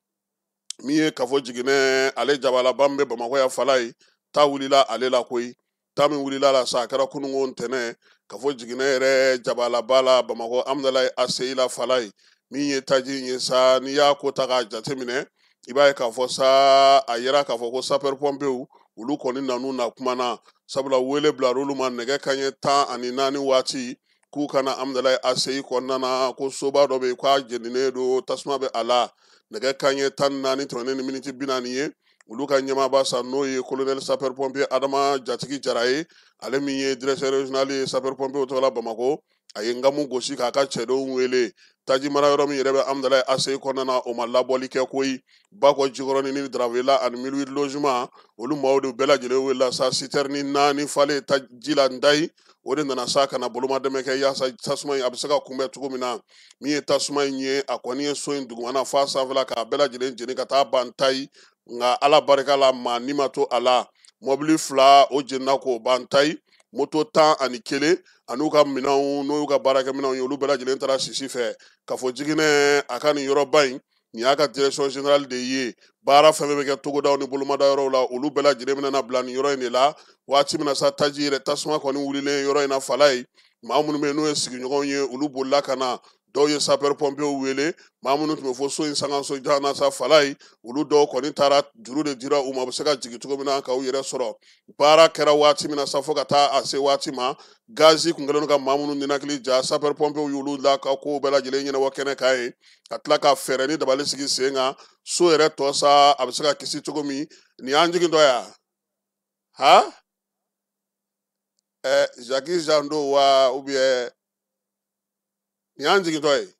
min ye kafo jiginɛ ale jabalaban bɛ Bamakɔ ya fala ye ta wulila ale la koyi ta min wulila la sa a kɛra kununko ntɛnɛn kafo jiginɛ yɛrɛ jabalaba la Bamakɔ Amudalayi ACI la fala ye min ye taji in ye sa n'i y'a ko ta k'a jateminɛ i b'a ye k'a fɔ sa a yera k'a fɔ ko sapeur pompiers olu kɔni nanu na kuma na sabula wele bilara olu ma nɛgɛ kanɲɛ 14 waati k'u kana Amudalayi ACI kɔnɔna na ko soba dɔ bɛ yen k'a jeninen don tasuma bɛ a la nɛgɛ kanɲɛ 14 tɛmɛnen ni miniti 40 ye olu ka ɲɛmaaba sa n'o ye colonel sapeur pompier Adama Jatigi Jara ye ale min ye directeur régional ye sapeur pompier tɔgɔ la Bamakɔ a ye ngamu gosi k'a ka cɛdenw wele taji mara yɔrɔ min yɛrɛ bɛ Amudalayi ACI kɔnɔna na o ma labɔli kɛ koyi Bakɔ Jikɔrɔni ni Daravela ani 1008 logement olu maaw de bɛɛ lajɛlen welela sa citerne 4 falen taji la Ndayi o de nana sa kana bolomadɛmɛ kɛ yaasa tasuma in a bɛ se ka kunbɛn cogo min na min ye tasuma in ye a kɔni ye so in dugumana fa sanfɛla k'a bɛɛ lajɛlen jeni ka taa ban Ntayi nka ala barika la maa ni ma to a la mɔbili 2 o jenina k'o ban Ntayi moto 11 an'u ka minɛnw n'o y'u ka baarakɛminɛnw ye olu bɛɛ lajɛlen taara sisi fɛ kafo jiginɛ a ka nin yɔrɔba in nin y'a ka direction générale de ye baara fɛn bɛ kɛ togodaw ni bolomada yɔrɔw la olu bɛɛ lajɛlen bɛna bila nin yɔrɔ in de la waati min na sa taji yɛrɛ tasuma kɔni wulilen yɔrɔ in na fala ye maa minnu bɛ yen n'o ye sigiɲɔgɔnw ye olu bolila ka na dɔw ye sapeur pompiers wele maa minnu tun bɛ fɔ so in sangaso jana sa fala ye olu dɔw kɔni taara juru de dira u ma u bɛ se ka jigin cogo min na k'u yɛrɛ sɔrɔ baara kɛra waati min na sa fo ka taa a se waati ma gazi kun kɛlen don ka maa minnu ninakili ja sapeur pompiers y'olu la ka kow bɛɛ lajɛlen ɲɛnabɔ kɛnɛ kan ye ka tila ka fɛɛrɛ ni dabali sigi sen kan so yɛrɛ tɔ sa a bɛ se ka kisi cogo min nin y'an jigin dɔ ya ha Jacques Jando wa ou bien ni y'an jigintɔ ye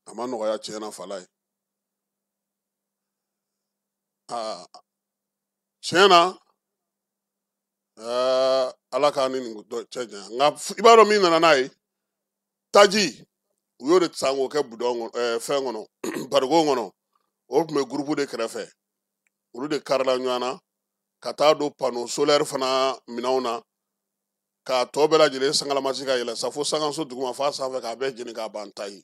a ma nɔgɔya tiɲɛ na fala ye tiɲɛ na ala k'a ni nin cɛ janya nka i b'a dɔn min nana n'a ye taji u y'o de san k'o kɛ budɔn fɛn kɔnɔ barigon kɔnɔ o tun bɛ gurupu de kɛrɛfɛ olu de karila ɲɔgɔn na ka taa don pano solaire fana minɛnw na k'a tɔ bɛɛ lajɛlen sangalamasi ka yɛlɛ sa fo sangaso duguma f'a sanfɛ k'a bɛɛ jeni k'a ban Ntayi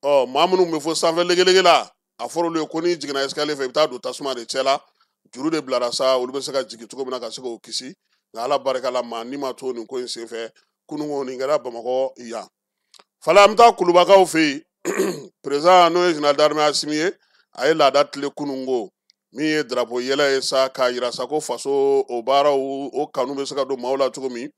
maa minnu bɛ fɔ sanfɛ legelege la a fɔra olu ye ko n'i jiginna escalier fɛ i bɛ taa don tasuma de cɛ la juru de bilara sa olu bɛ se ka jigin cogo min na ka se k'o kisi nka ala barika la maa ni ma to nin ko in senfɛ kununko nin kɛra Bamakɔ yan fala an bɛ taa Kulubakaw fɛ yen président n'o ye général d'armée Asimi ye a ye laada tile kununko min ye drapeau yɛlɛ ye sa k'a yira sa ko faso o baaraw o kanu bɛ se ka don maaw la cogo min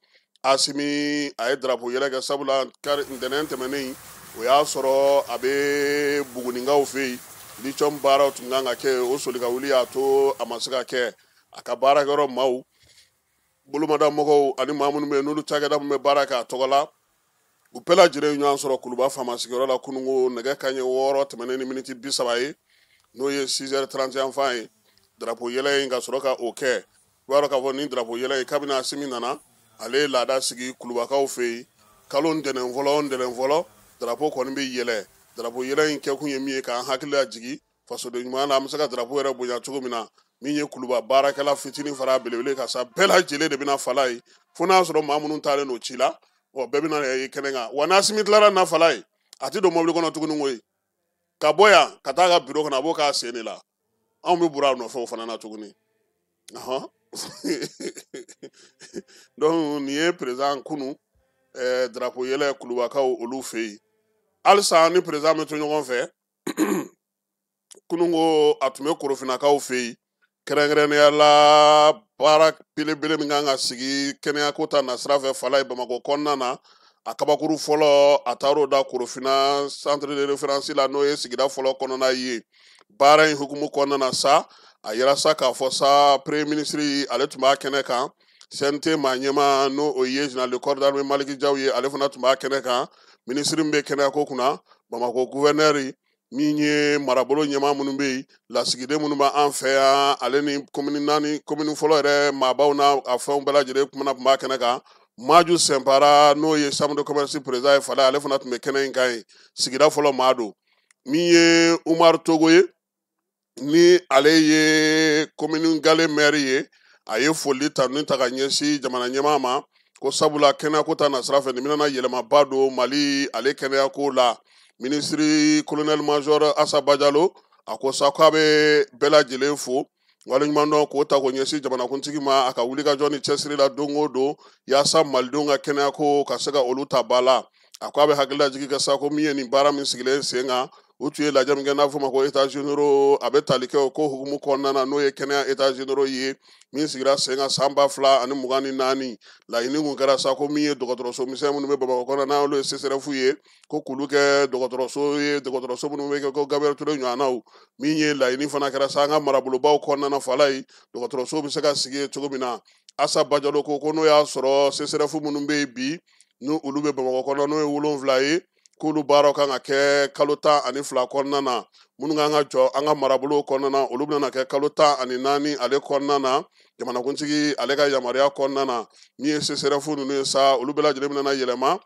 Asimi a ye drapeau yɛlɛ kɛ sabula ntɛnɛn tɛmɛnen o y'a sɔrɔ a bɛ Buguninkaw fɛ yen lithium baaraw tun kan ka kɛ o soli ka wuli y'a to a ma se ka kɛ a ka baarakɛyɔrɔ maaw bolomada mɔgɔw ani maa minnu bɛ yen n'olu cakɛda min bɛ baara kɛ a tɔgɔ la u bɛɛ lajɛlen ɲɔgɔn sɔrɔ Kuluba faama sigiyɔrɔ la kunungo nɛgɛ kanɲɛ 6 tɛmɛnen ni miniti 30 ye n'o ye 6h31 fan ye drapeau yɛlɛ in ka sɔrɔ ka o kɛ u b'a dɔn k'a fɔ ni drapeau yɛlɛ in kabini Asimi nana ale ye laada sigi Kulubakaw fɛ yen kalo ntɛnɛn fɔlɔ drapeau kɔni bɛ yɛlɛ drapeau yɛlɛ in kɛkun ye min ye k'an hakili lajigi fasoden ɲuman na an bɛ se ka drapeau yɛrɛ bonya cogo min na min ye Kuluba baarakɛla fitinin fara belebele ka sa bɛɛ lajɛlen de bɛna fala ye fo n'a sɔrɔ maa minnu taalen don ci la bɛɛ bɛna ye kɛnɛ kan wa n'Asimi tilara na fala ye a tɛ don mobili kɔnɔ tuguni koyi ka bɔ yan ka taa ka bureau kɔnɔ a b'o k'a sen de la anw bɛ buru a nɔfɛ o fana na tuguni donc nin ye président kunu drapeau yɛlɛ Kulubakaw olu fɛ yen halisa ni président bɛ to ɲɔgɔn fɛ kunungo a tun bɛ Korofinakaw fɛ yen kɛrɛnkɛrɛnnenya la baara belebele min kan ka sigi kɛnɛyako ta nasira fɛ fala ye Bamakɔ kɔnɔna na a kabakuru fɔlɔ a taar'o da Korofina centre de référence la n'o ye sigida fɔlɔ kɔnɔna ye baara in hukumu kɔnɔna na sa a yɛrɛ sa k'a fɔ sa premier ministre ale tun b'a kɛnɛ kan CNT maa ɲɛma n'o o ye général de corps d'armée Maliki Jaw ye ale fana tun b'a kɛnɛ kan ministre min bɛ kɛnɛyako kunna Bamakɔ gouverneur min ye marabolo ɲɛma minnu bɛ yen lasigiden minnu b'an fɛ yan ale ni commune 4 commune fɔlɔ yɛrɛ maabaw n'a a fɛnw bɛɛ lajɛlen tun b'a kɛnɛ kan Maju Sɛnpara n'o ye chambre de commerce président ye fala ale fana tun bɛ kɛnɛ in kan ye sigida fɔlɔ maa don min ye Umar Togo ye ni ale ye commune Gale maire ye a ye foli ta ni ta ka ɲɛsin jamana ɲɛmaa ma ko sabula kɛnɛyako ta nasira fɛ nin bɛna yɛlɛmaba don Mali ale kɛnɛyako la ministre colonel major Assa Bajalo a ko sa k'a bɛ bɛɛ lajɛlen fo waleɲuman dɔn k'o ta k'o ɲɛsin jamanakuntigi ma a ka wulikajɔ ni cɛsiri la don o don yaasa malidenw ka kɛnɛyako ka se ka olu ta ba la a ko a bɛ hakili lajigi kɛ sa ko min ye nin baara min sigilen sen kan u tun ye lajɛ min kɛ n'a fɔ ma ko états généraux a bɛ tali kɛ o ko hukumu kɔnɔna na n'o ye kɛnɛya états généraux ye min sigira sen kan san 2024 laɲini kun kɛra sa ko min ye dɔgɔtɔrɔso misɛn minnu bɛ Bamakɔ kɔnɔ n'olu ye CSRF ye ko k'olu kɛ dɔgɔtɔrɔso ye dɔgɔtɔrɔso minnu bɛ kɛ ko Gabriel Touré ɲɔgɔnnaw min ye laɲini fana kɛra sa an ka marabolobaw kɔnɔna na fala ye dɔgɔtɔrɔso bɛ se ka sigi cogo min na Assa Bajalo ko n'o y'a sɔrɔ CSRF minnu bɛ yen bi n'olu bɛ Bamakɔ kɔnɔ n'o ye 7 ye k'olu baaraw kan ka kɛ kalo 12 kɔnɔna na minnu kan ka jɔ an ka marabolo kɔnɔna na olu bɛna kɛ kalo 14 ale kɔnɔna na jamanakuntigi ale ka yamaruya kɔnɔna na min ye CSRF ninnu ye sa olu bɛɛ lajɛlen bɛna yɛlɛma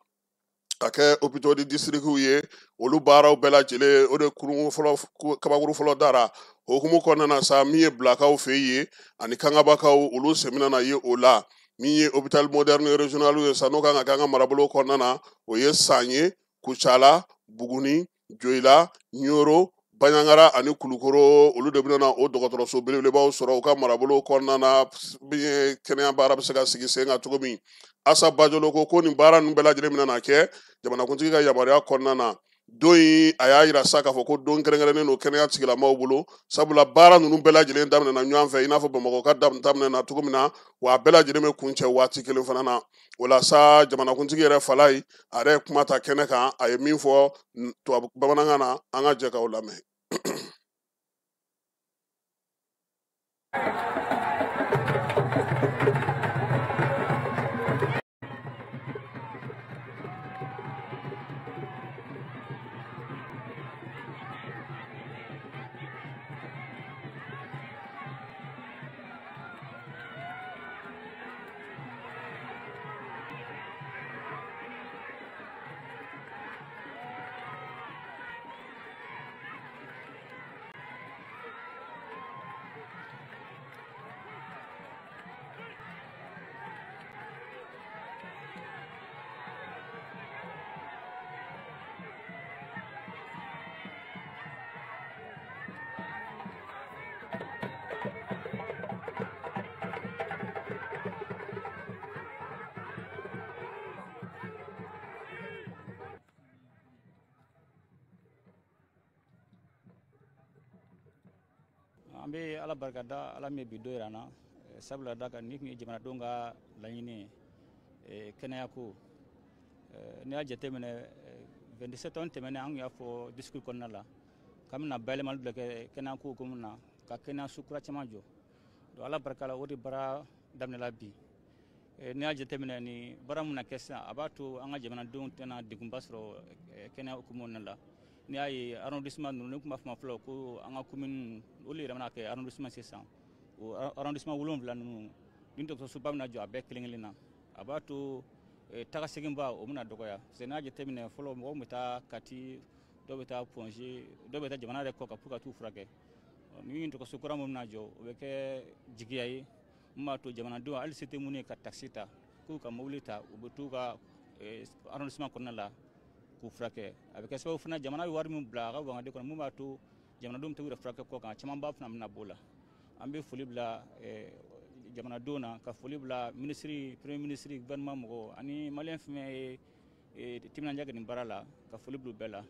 ka kɛ hôpitaux de district ye olu baaraw bɛɛ lajɛlen o de kabakuru fɔlɔ dara o hukumu kɔnɔna na sa min ye Bilakaw fɛ ye ani Kangabakaw olu sɛmina na ye o la min ye hôpital moderne régional ye sa n'o kan ka kɛ an ka marabolo kɔnɔna na o ye Sanye Kucala Buguni Joyila Nyoro Baɲangara ani Kulukoro olu de bɛna o dɔgɔtɔrɔso belebelebaw sɔrɔ u ka marabolo kɔnɔna na kɛnɛya baara bɛ se ka sigi sen kan cogo min Assa Bajalo ko nin baara ninnu bɛɛ lajɛlen bɛna kɛ jamanakuntigi ka yamaruya kɔnɔna na don in a y'a yira sa k'a fɔ ko don kɛrɛnkɛrɛnnen don kɛnɛya tigilamaaw bolo sabula baara ninnu bɛɛ lajɛlen daminɛna ɲɔgɔn fɛ i n'a fɔ Bamakɔ ka daminɛna cogo min na wa a bɛɛ lajɛlen bɛ kun cɛ waati kelen fana na o la sa jamanakuntigi yɛrɛ fala ye a yɛrɛ ye kuma ta kɛnɛ kan a ye min fɔ tubabu bamanankan na an ka jɛ k'o lamɛn. an bɛ ala barikada ala min bi dɔ yira an na sabula da kan ni tun ye jamanadenw ka laɲini kɛnɛya ko n'i y'a jateminɛ 27 ans tɛmɛnen an y'a fɔ discours kɔnɔna la k'an bɛna bayɛlɛmali dɔ kɛ kɛnɛya ko hukumu na ka kɛnɛyaso kura caman jɔ donc ala barika la o de baara daminɛla bi ni y'a jateminɛ ni baara mun na kɛ sisan a b'a to an ka jamanadenw tɛna degunba sɔrɔ kɛnɛya hukumu la ni y'a ye arrondissement ninnu ne tun b'a fɔ fɔlɔ ko an ka commune olu yɛrɛ mana kɛ arrondissement sisan o arrondissement 7 ninnu ni dɔgɔtɔrɔsoba bɛna jɔ a bɛɛ kelen-kelen na a b'a to taga seginba o bɛna dɔgɔya parce que n'a jateminɛ fɔlɔ mɔgɔw bɛ taa Kati dɔw bɛ taa Ponge dɔw bɛ taa jamana yɛrɛ kɔ kan pour ka t'u furakɛ ni dɔgɔtɔrɔso kura min bɛna jɔ o bɛ kɛ jigiya ye mun b'a to jamanadenw hali se tɛ mun ye ka taxi ta k'u ka mobili ta u bɛ t'u ka arrondissement kɔnɔna la k'u furakɛ a bɛ kɛ sababu fana jamana bɛ wari min bila a ka wanganden kɔnɔ mun b'a to jamanadenw tɛ u yɛrɛ furakɛ kɔ kan caman b'a fana bɛna b'o la an bɛ foli bila jamanadenw na ka foli bila ministre premier ministre gouvernement mɔgɔw ani maliyɛn fɛn ye timinanja kɛ nin baara la ka foli bila u bɛɛ la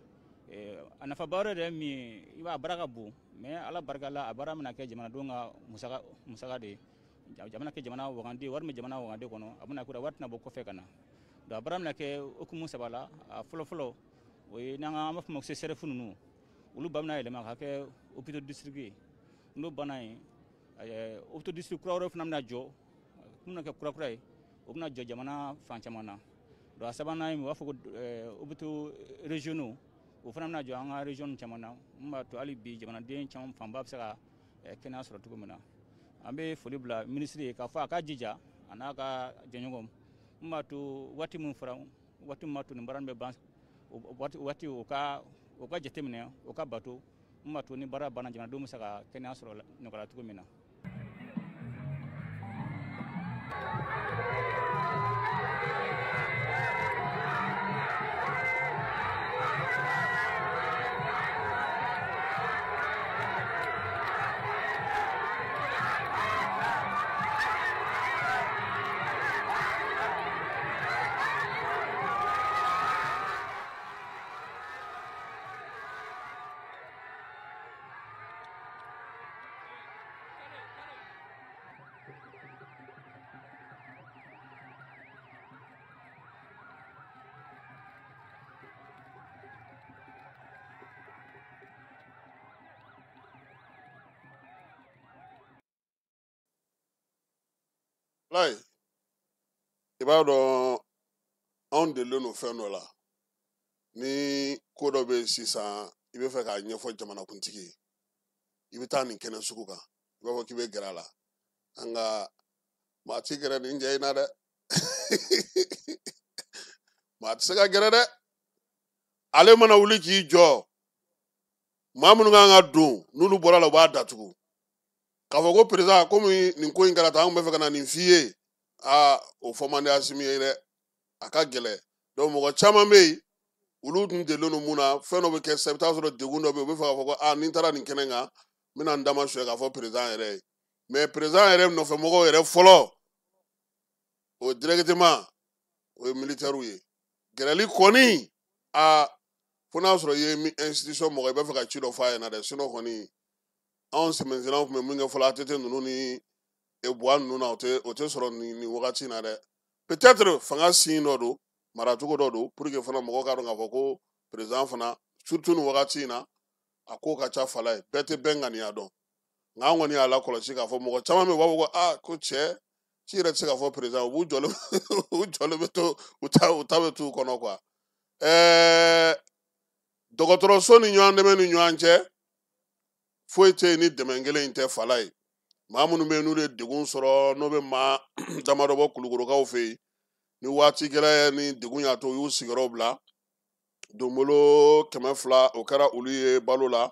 a nafaba wɛrɛ yɛrɛ min ye i b'a a baara ka bon mais ala barika la a baara bɛna kɛ jamanadenw ka musaka de ye jamana kɛ jamana waganden wari min jamana waganden kɔnɔ a bɛna kura wari tɛna bɔ kɔfɛ ka na donc a baara bɛna kɛ hukumu saba la a fɔlɔfɔlɔ o ye n'an b'a fɔ ma ko CSRF ninnu olu ba bɛna yɛlɛma ka kɛ hôpitaux district ye n'o banna yen hôpitaux district kura wɛrɛ fana bɛna jɔ mun bɛna kɛ kura ye o bɛna jɔ jamana fan caman na donc a sabanan ye u b'a fɔ ko hôpitaux régionaux o fana bɛna jɔ an ka région caman na mun b'a to hali bi jamanaden caman fanba bɛ se ka kɛnɛya sɔrɔ cogo min na an bɛ foli bila ministre ye k'a fɔ a ka jija a n'a ka jɛɲɔgɔnw mun b'a to waati min fɔra waati min b'a to nin baara in bɛ ban waati o ka jateminɛ o ka bato mun b'a to ni baara banna jamanadenw bɛ se ka kɛnɛya sɔrɔ nɔgɔya cogo min na. Lai, i b'a dɔn anw delilen no fɛn dɔ la ni ko dɔ bɛ sisan i bɛ fɛ k'a ɲɛfɔ jamanakuntigi ye i bɛ taa nin kɛnɛ sugu kan i b'a fɔ k'i bɛ gɛrɛ a la nka maa ti gɛrɛ nin cɛ in na dɛ maa ti se ka gɛrɛ dɛ ale mana wuli k'i jɔ maa minnu kan ka don n'olu bɔra la u b'a datugu k'a fɔ ko perezan komi nin ko in kɛra tan an tun bɛ fɛ ka na nin f'i ye o fɔ man di Asimi ye dɛ a ka gɛlɛn donc mɔgɔ caman bɛ yen olu dun delilen don mun na fɛn dɔ bɛ kɛ sisan i bɛ taa sɔrɔ degun dɔ bɛ yen u bɛ fɛ k'a fɔ ko ni n taara nin kɛnɛ kan n bɛna n dama suyɛ k'a fɔ perezan yɛrɛ ye mais perezan yɛrɛ nɔfɛ mɔgɔw yɛrɛ fɔlɔ o ye directement o ye militaires ye gɛrɛli kɔni fo n'a sɔrɔ i ye institution mɔgɔ i bɛ fɛ ka ci dɔ f'a ɲɛna dɛ sinon kɔni anw sɛmɛnzinaw tun bɛ min kɛ fɔlɔ ATT ninnu ni buwa ninnu na o tɛ sɔrɔ nin wagati in na dɛ peut-être fanga sin dɔ don maracogo dɔ don pour que fana mɔgɔw k'a dɔn k'a fɔ ko perezan fana surtout nin wagati in na a ko ka ca fala ye bɛɛ tɛ bɛn ŋaniya dɔn nka an kɔni y'a lakɔlɔsi k'a fɔ mɔgɔ caman bɛ yen u b'a fɔ ko ko cɛ ci yɛrɛ tɛ se k'a fɔ perezan u jɔlen bɛ to u ta bɛ t'u kɔnɔ quoi dɔgɔtɔrɔso ni ɲɔgɔn dɛmɛ ni ɲɔgɔn cɛ foyi tɛ yen ni dɛmɛ kelen in tɛ fala ye maa minnu bɛ yen n'u ye degun sɔrɔ n'o bɛ maa damadɔ bɔ kulukorokaw fɛ yen ni waati kɛra ni degun y'a to u y'u sigiyɔrɔ bila donbolo 200 o kɛra olu ye balo la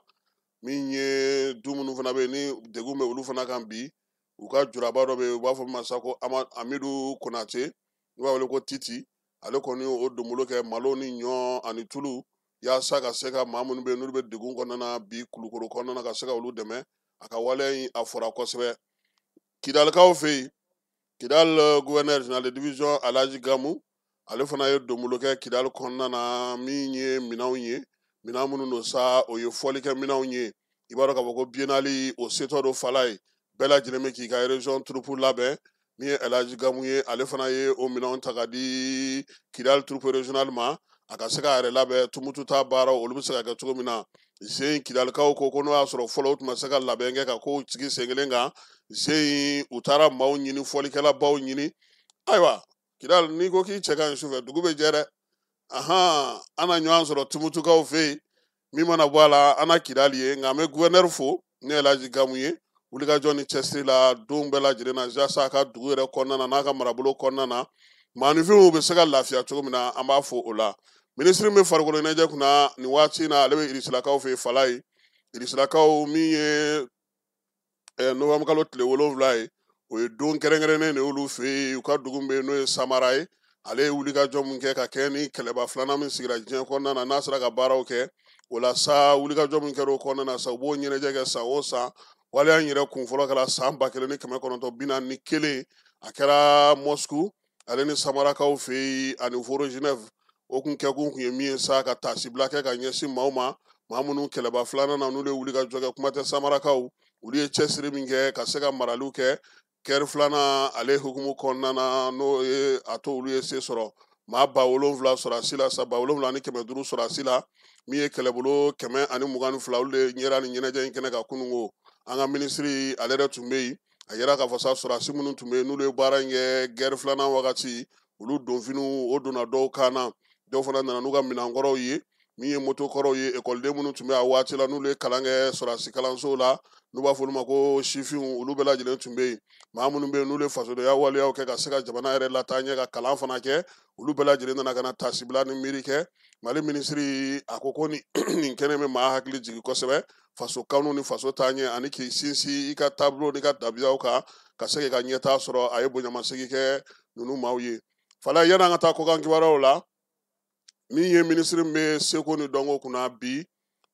min ye du minnu fana bɛ yen ni degun bɛ olu fana kan bi u ka juraba dɔ bɛ yen u b'a fɔ min ma sa ko Amidu Konate n'u b'a wele ko Titi ale kɔni y'o donbolo kɛ malo ni ɲɔ ani tulu yaasa ka se ka maa minnu bɛ yen n'olu bɛ degun kɔnɔna na bi kulukoro kɔnɔna na ka se ka olu dɛmɛ a ka waleya in a fɔra kosɛbɛ Kidalikaw fɛ yen Kidal gouverneur général de division Alaji Gamu ale fana ye donbolo kɛ Kidal kɔnɔna na min ye minɛnw ye minɛn minnu don sa o ye fɔli kɛ minɛnw ye i b'a dɔn k'a fɔ ko biennale o setɔ don fala ye bɛɛ lajɛlen bɛ k'i ka région troupe labɛn min ye Alaji Gamu ye ale fana ye o minɛnw ta ka di Kidal troupe régional ma a ka se k'a yɛrɛ labɛn tumutu ta baaraw olu bɛ se ka kɛ cogo min na Zeyin Kidalikaw ko n'o y'a sɔrɔ fɔlɔ u tun ma se ka labɛn kɛ ka kow sigi sen kelen kan Zeyin u taara maaw ɲini fɔlikɛlabaw ɲini ayiwa kidal n'i ko k'i cɛ ka ɲi sufɛ dugu bɛ jɛ dɛ an na ɲɔgɔn sɔrɔ tumutukaw fɛ yen min mana bɔ a la an na kidali ye nka an bɛ guvɛrnɛri fo ne ye Laji Gamu ye wulikajɔ ni cɛsiri la don bɛɛ lajɛlen na jasa ka dugu yɛrɛ kɔnɔna na n'a ka marabolo kɔnɔna na maaninfinw bɛ se ka lafiya cogo min na an b'a fɔ o la minisiri bɛ farikolo ɲɛnajɛ kunna nin waati in na ale bɛ Irisilakaw fɛ yen Fala ye Irisilakaw min ye Nɔvɛmburu kalo tile 7 ye o ye don kɛrɛnkɛrɛnnen de y'olu fɛ yen u ka dugu bɛ yen n'o ye Samara ye ale ye wulikajɔ min kɛ ka kɛ ni kɛlɛba filanan min sigira diɲɛ kɔnɔna na n'a sera ka baaraw kɛ o la sa wulikajɔ min kɛra o kɔnɔna na sa u b'o ɲɛnajɛ kɛ san o san waleya in yɛrɛ kun fɔlɔ kɛra san 1941 a kɛra Moscou ale ni Samarakaw fɛ yen ani Foro Genève o kun kɛkun kun ye min ye sa ka taasibila kɛ ka ɲɛsin maaw ma maa minnu kɛlɛba filanan na n'olu ye wulikajɔ kɛ kuma tɛ Samarakaw olu ye cɛsiri min kɛ ka se ka maraliw kɛ kɛri filanan ale hukumu kɔnɔna na n'o ye a to olu ye se sɔrɔ maa 7,000 sɔrɔsi la sa 7,500 sɔrɔsi la min ye kɛlɛbolo 122 olu de ɲɛra ni ɲɛnajɛ in kɛnɛ kan kunungo an ka minisiri ale yɛrɛ tun bɛ yen a yɛrɛ k'a fɔ sa sɔrɔsi minnu tun bɛ yen n'olu ye baara in kɛ gɛri filanan wagati olu donfiniw o donna dɔw kan na dɔw fana nana n'u ka minɛnkɔrɔw ye min ye motokɔrɔw ye ekɔliden minnu tun bɛ a waati la n'olu ye kalan kɛ sɔrɔsi kalanso la n'u b'a fɔ olu ma ko sifinw olu bɛɛ lajɛlen tun bɛ yen maa minnu bɛ yen n'olu ye fasodenya waleyaw kɛ ka se ka jamana yɛrɛ lataa ɲɛ ka kalan fana kɛ olu bɛɛ lajɛlen nana ka na taasibila ni miiri kɛ Mali minisiri a ko ko nin kɛnɛ bɛ maa hakili jigin kosɛbɛ faso kanu ni faso taaɲɛ ani k'i sinsin i ka taabolo n'i ka tabiyaw kan ka se k'i ka ɲɛtaa sɔrɔ a ye bonyamasegin kɛ ninnu maaw ye Fala yan'an ka taa kɔkan kibaruyaw la min ye minisiri min bɛ seko ni dɔnko kunna bi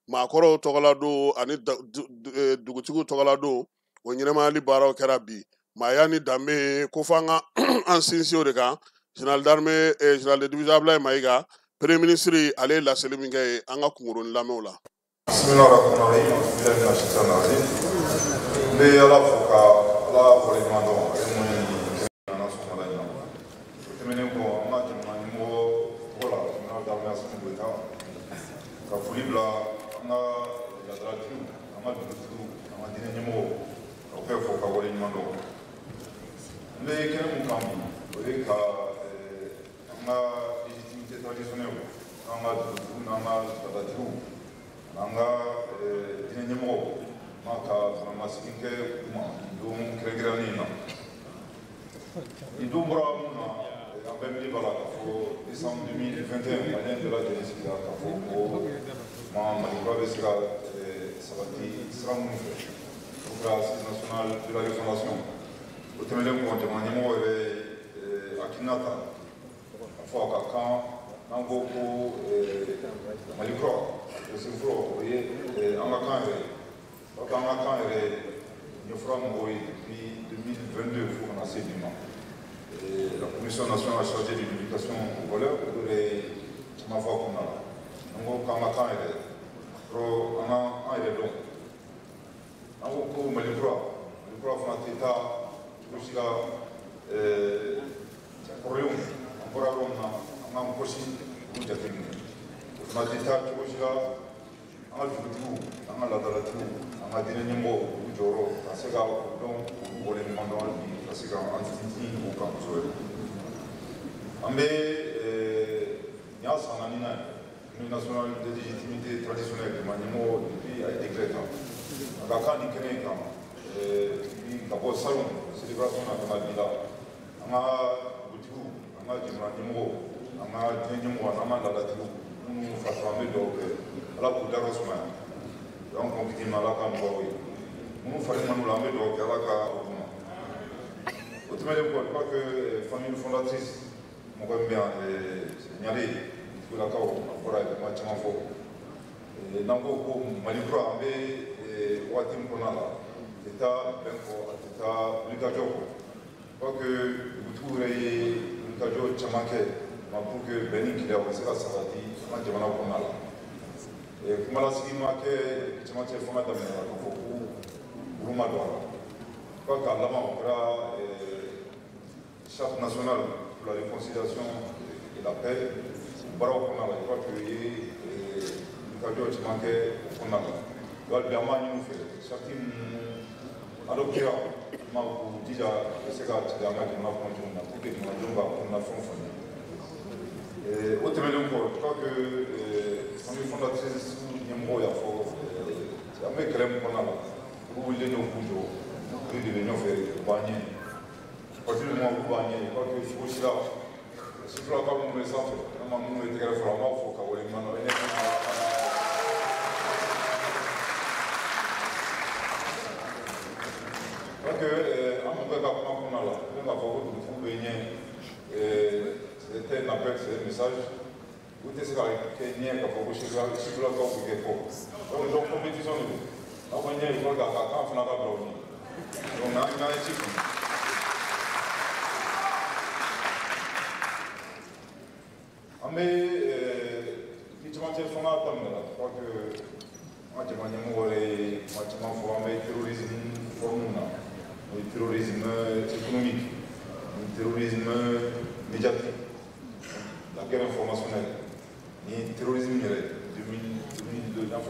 maakɔrɔw tɔgɔla don ani dugutigiw tɔgɔla don o ɲɛnɛmayali baaraw kɛra bi maaya ni danbe ko fɔ an ka an sinsin o de kan général d'armée général de division Ablaye Mayiga premier ministre ale ye laseli min kɛ ye an ka kunkuruni lamɛnw la n bɛ Ala fo ka Ala waleɲuman dɔn ale mun ye an ka sɔgɔmada in na o tɛmɛnen kɔ an ka jamana ɲɛmɔgɔ tɔgɔ la général d'armée Asimi Goyita ka foli bila an ka ladaratigiw an ka dugutigiw an ka diinɛ ɲɛmɔgɔw k'aw bɛɛ fo ka waleɲuman dɔn n bɛ kɛnɛ mun kan bi o ye ka an ka légitimité traditionnelle an ka dugutigiw n'an ka ladaratigiw n'an ka diinɛ ɲɛmɔgɔw ma ka faramasigi kɛ kuma don kɛrɛnkɛrɛnnen na nin don bɔra mun na an bɛɛ miiri b'a la k'a fɔ décembre 2021 maliyɛn bɛɛ lajɛlen sigira k'a fɔ ko Mali kura bɛ se ka sabati sira minnu fɛ o kɛra assise nationale de la refondation o tɛmɛnen kɔ jamana ɲɛmɔgɔ yɛrɛ hakilina ta k'a fɔ a ka kan n'an ko ko Mali kura sigi fɔlɔ o ye an ka kan yɛrɛ parce que an ka kan yɛrɛ ɲɛfɔra mɔgɔw ye depuis 2022 fo kana se bi ma la commission nationale chargée de l'éducation aux valeurs o de caman fɔ a kɔnɔna la an ko k'an ka kan yɛrɛ sɔrɔ an yɛrɛ dɔn an ko ko Mali kura fana tɛ taa cogo si la kɔrɔlenw an bɔra yɔrɔ min na an k'an kɔsi k'u jateminɛ o fana tɛ taa cogo si la an ka dugutigiw an ka ladaratigiw an ka diinɛ ɲɛmɔgɔw olu jɔyɔrɔ ka se ka o dɔn olu waleɲuman dɔn hali bi ka se ka an sinsin o kan kosɛbɛ an bɛ nin y'a san 4nan ye Union nationale de légitimité traditionnelle jamana ɲɛmɔgɔ depuis a ye décret ta a ka kan nin kɛnɛ in kan ka bɔ salon célébration na ka na bi la an ka dugutigiw an ka jamana ɲɛmɔgɔw an ka diinɛ ɲɛmɔgɔw n'an ka ladaratigiw minnu faso an bɛ dugawu kɛ Ala k'u dayɔrɔ sumaya donc kɔnpiti ma Ala ka mɔgɔw ye minnu fari man la an bɛ dugawu kɛ Ala ka o d'u ma o tɛmɛnen kɔ je crois que famille fondatrice mɔgɔ min bɛ yan Ɲare Dugulakaw a bɔra yen kuma caman fɔ n'an ko ko Mali kura an bɛ waati min kɔnɔna la a tɛ taa bɛn kɔ a tɛ taa wulikajɔ kɔ je crois que dugutigiw yɛrɛ ye wulikajɔ caman kɛ pour que bɛn ni keleya bɛ se ka sabati an ka jamana kɔnɔna la kumalasigi ma kɛ cɛmancɛ fanga daminɛna k'a fɔ ko olu ma don a la je crois que a laban o kɛra charte nationale pour la réconciliation et la paix baaraw kɔnɔna la je crois que u ye wulikajɔ caman kɛ o kɔnɔna la hali bi an b'a ɲini u fɛ charte minnu adopté ma ko dija se ka tiga ma ma ko jumna pour que ma jumba on a fond fond au tɛmɛnen kɔ je crois que famille fondatrice ɲɛmɔgɔ y'a fɔ an bɛ kɛlɛ min kɔnɔna la olu wulilen don k'u jɔ olu de bɛ ɲɔgɔn fɛ u b'an ɲɛ à partir du moment où olu b'an ɲɛ je crois que cogo si la sifilaka minnu bɛ sanfɛ n'an ma minnu bɛ tɛgɛrɛ fɔlɔ an b'a fɔ ka waleɲuman dɔn donc an mako bɛ ka kuma kɔnɔna la n bɛ k'a fɔ ko dugutigiw bɛ ɲɛ c'était un appel, c'est un message. Vous êtes sûr que n'y a pas beaucoup de choses à faire. Donc, les gens compétition nous. Donc, on y a une fois quand on a pas brûlé. Donc, on a un équipe. Mais, effectivement, c'est son attente là. Je crois que moi, je m'en ai formé terrorisme formuna, terrorisme économique, terrorisme médiatique. La guerre informationnelle, le terrorisme, depuis 2012,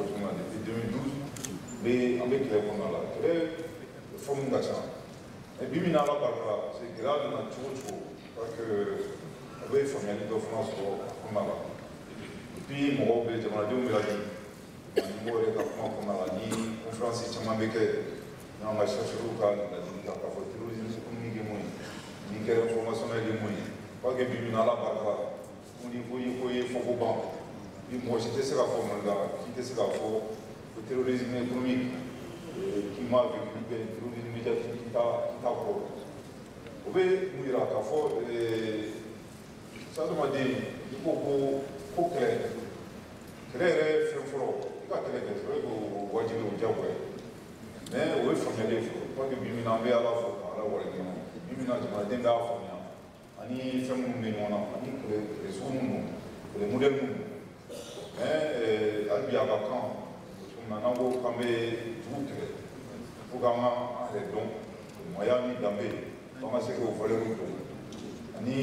mais avec les formats là, les formes d'achat. Et puis, il y a la barre, c'est grave, on a tout, parce que on veut former les deux France pour là. Et puis, moi, je me dis, on va dire, ni conférence, c'est un mec qui a cherché local, il a pas fait terrorisme économique, ni guerre informationnelle, parce que puis, il y a la barre. Il faut que moi j'étais sur la forme qui était sur la forme le terrorisme économique qui m'a vécu le terrorisme médiatique qui t'a fait. Vous voyez, nous irons à fort ça m'a dit il faut clair fait fort il va clair c'est vrai que vous voyez le diable mais oui familier parce que bimina be ala fo ala wala bimina jama den da fo ani fɛn minnu bɛ ɲɔgɔn na ani kɛlɛ sugu minnu kɛlɛ modèle minnu mais hali bi a ka kan n'an ko k'an bɛ dugu kɛlɛ fo k'an ka an yɛrɛ dɔn mɔya ni danbe f'an ka se k'o valeur dɔn ani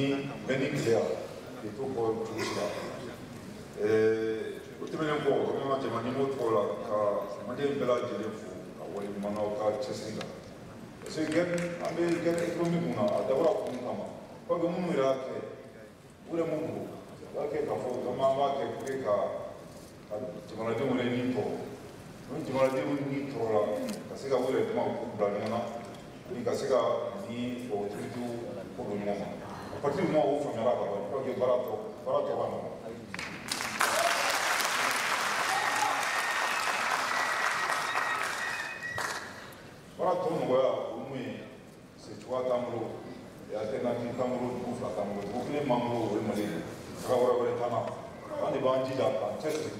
bɛɛ ni kɛlɛya k'i to fɔ cogo si la o tɛmɛnen kɔ komi an ka jamana ɲɛmɔgɔ tɔgɔ la ka jamanaden bɛɛ lajɛlen fo ka waleɲuman na ka cɛsiri la parce que an bɛ guerre économique mun na a dabɔra kun kama. Parce que nous, nous avons fait pour que ya tena ki kamro ku fa kamro ku ne mamro we mali ka wora wora tana ande banji da kan test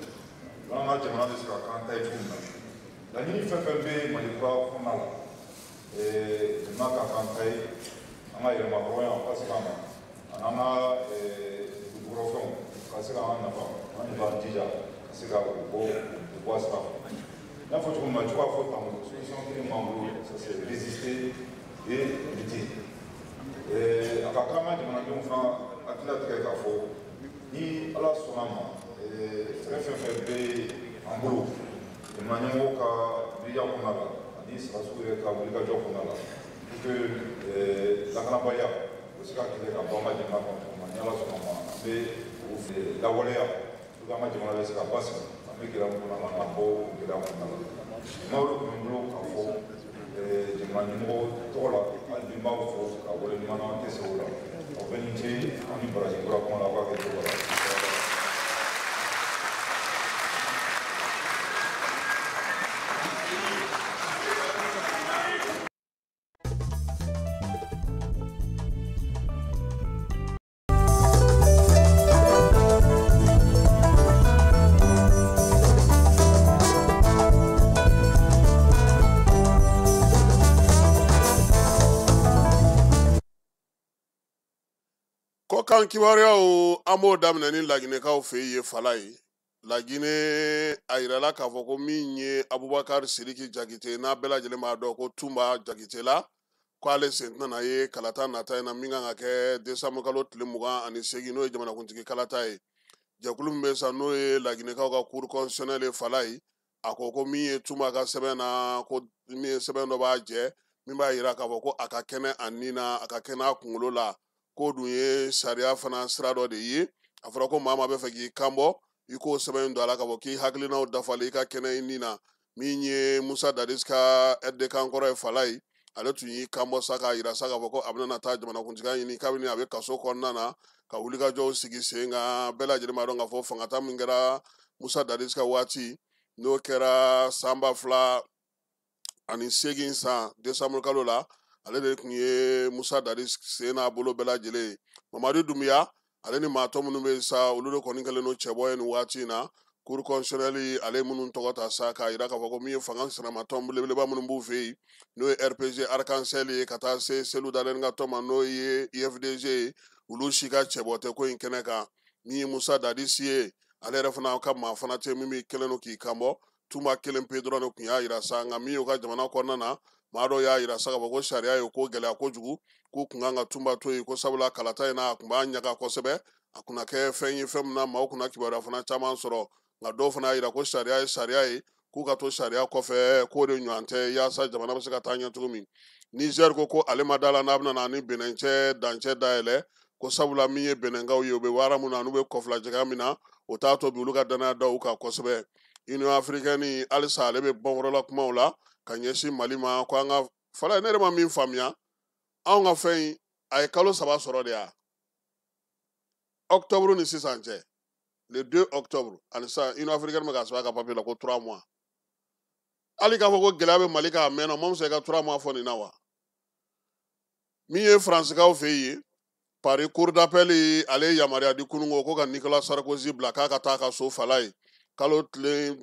na na jamana de ska kan tai fu na la ni fa fa be mali kwa fu na na ka kan tai ama ire ma roya pas kana ana guro fon ka se ka na fa ande banji da se ka ko sa na faut que ma tu vois faut tamro solution que mamro ça c'est résister et lutter a ka kan ka jamanadenw fana hakilila tigɛ k'a fɔ ni ala sɔnna ma fɛn fɛn bɛ an bolo jamana ɲɛmɔgɔw ka miiriya kɔnɔna la ani sɔrɔsiw yɛrɛ ka wulikajɔ kɔnɔna la pour que lakanabaliya o bɛ se ka kɛlɛ ka bɔ an ka jamana kɔnɔ cogo min na ni ala sɔnna ma an bɛ o lawaleya pour que an ka jamana bɛ se ka basigi an bɛ gɛlɛya min kɔnɔna la an ka bɔ o gɛlɛya kɔnɔna la maa o de tun bɛ n bolo k'a fɔ jamana ɲɛmɔgɔ tɔgɔ la hali bi n b'a fɔ ka waleɲuman na an tɛ se o la o bɛ ni ce an ni baraji kura kuma la a b'a kɛ cogo la. kan kibaruyaw an b'o daminɛ ni laginɛkaw fɛ yen ye Fala ye. Laginɛ a yirala k'a fɔ ko min ye Abubakari Sidiki Jakite n'a bɛɛ lajɛlen b'a dɔn ko Tunba Jakite la k'ale sen tɛna ye kalata nata in na min kan ka kɛ décembre kalo tile 28 n'o ye jamanakuntigi kalata ye. Jɛkulu min bɛ sa n'o ye laginɛkaw ka cour constitutionnel ye Fala ye a ko ko min ye tuma ka sɛbɛn na ko min ye sɛbɛn dɔ b'a jɛ min b'a yira k'a fɔ ko a ka kɛnɛ a nin na a ka kɛnɛ a kunkolo la k'o dun ye sariya fana sira dɔ de ye a fɔra ko maa bɛ fɛ k'i kanbɔ i k'o sɛbɛn don a la k'a fɔ k'i hakilinaw dafalen i ka kɛnɛ i nin na min ye Musa Dadis ka aide de camp kɔrɔ ye Fala ye ale tun y'i kanbɔ sa k'a yira sa k'a fɔ ko a bɛna taa jamanakuntigiya ɲini kabini a bɛ kaso kɔnɔna na ka wulikajɔw sigi sen kan bɛɛ lajɛlen b'a dɔn k'a fɔ fangata min kɛra Musa Dadis ka waati n'o kɛra san 2008 san décembre kalo la ale de tun ye Musa Dadis sen n'a bolo bɛɛ lajɛlen ye Mamadu Dumbuya ale ni maa tɔ minnu bɛ sa olu de kɔni kɛlen don cɛbɔ ye nin waati in na Cour constitutionnelle ale minnu tɔgɔ ta sa k'a yira k'a fɔ ko min ye fanga sinamatɔn belebeleba minnu b'u fɛ yen n'o ye RPG Arc-en-Ciel ye ka taa se Cellou Dalein ka tɔn ma n'o ye IFDG ye olu si ka cɛbɔ tɛ ko in kɛnɛ kan min ye Musa Dadis ye ale yɛrɛ fana ka maa fana tɛ min bɛ kɛlen don k'i kanbɔ tuma kelen pe dɔrɔn de tun y'a yira sa nka min y'o ka jamana kɔnɔna na maa dɔ y'a yira sa k'a fɔ ko sariya ye ko gɛlɛya kojugu k'u kun kan ka tunba to yen ko sabula kalata in na a kun b'a ɲaga kosɛbɛ a kunna kɛ fɛn ye fɛn min na maaw kunna kibaruya fana caman sɔrɔ nka dɔw fana y'a yira ko sariya ye sariya ye k'u ka to sariya kɔfɛ k'o de ɲɔgɔn tɛ yaasa jamana bɛ se ka taa ɲɛ cogo min Niger ko ale ma da la n'a bɛna na ni Benin cɛ dancɛ dayɛlɛ ko sabula min ye Beninkaw ye u bɛ wara mun na n'u bɛ kɔfila jɛgɛ min na o t'a to bi olu ka danaya da u kan kosɛbɛ Union africaine halisa ale bɛ bankɔrɔla kumaw la ka ɲɛsin Mali ma ko an ka Fala ne yɛrɛ ma min faamuya anw ka fɛn a ye kalo 3 sɔrɔ de ya octobre ni sisan cɛ le 2 octobre ani sisan Union africaine bɛ ka sɛbɛn a ka papier la ko 3 mois hali k'a fɔ ko gɛlɛya bɛ Mali kan a mɛnna mun bɛ se ka 3 mois fɔ nin na wa min ye Faranskaw fɛ yen Paris cour d'appel ale yamaruya di kunungo ko ka Nicolas Sarkozy bila k'a ka taa ka so Fala ye kalo tile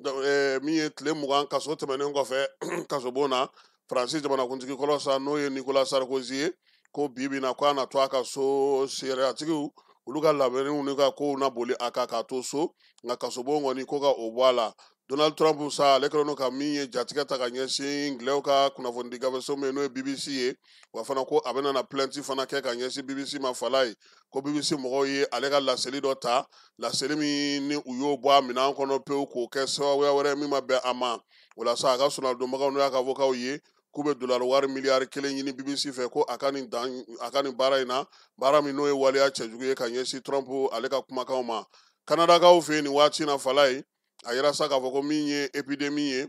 min ye tile 20 kaso tɛmɛnen kɔfɛ kaso bon na Faransi jamanakuntigi kɔlɔsa n'o ye Nicolas Sarkozy ye ko bibi na ko a na to a ka so seereyatigiw olu ka labɛnniw ni ka kow na boli a kan k'a to so nka kaso bon kɔni ko ka o bɔ a la Donald Trump sa ale kɛlen don ka min ye jatigɛ ta ka ɲɛsin Ngilɛw ka kunnafonidi gabeso min n'o ye BBC ye wa fana ko a bɛna na plainte fana kɛ ka ɲɛsin BBC ma Fala ye ko BBC mɔgɔw ye ale ka laseli dɔ ta laseli min ni u y'o bɔ a minɛn kɔnɔ pewu k'o kɛ sababuya wɛrɛ min ma bɛn a ma o la sa a ka sɔnnarodonbagaw n'o y'a ka avocaw ye k'u bɛ dollar wari miliyari 1 ɲini BBC fɛ ko a ka nin baara in na baara min n'o ye waleya cɛjugu ye ka ɲɛsin Trump ale ka kumakanw ma Kanadakaw fɛ nin waati in na Fala ye a yira sa k'a fɔ ko min ye épidémie ye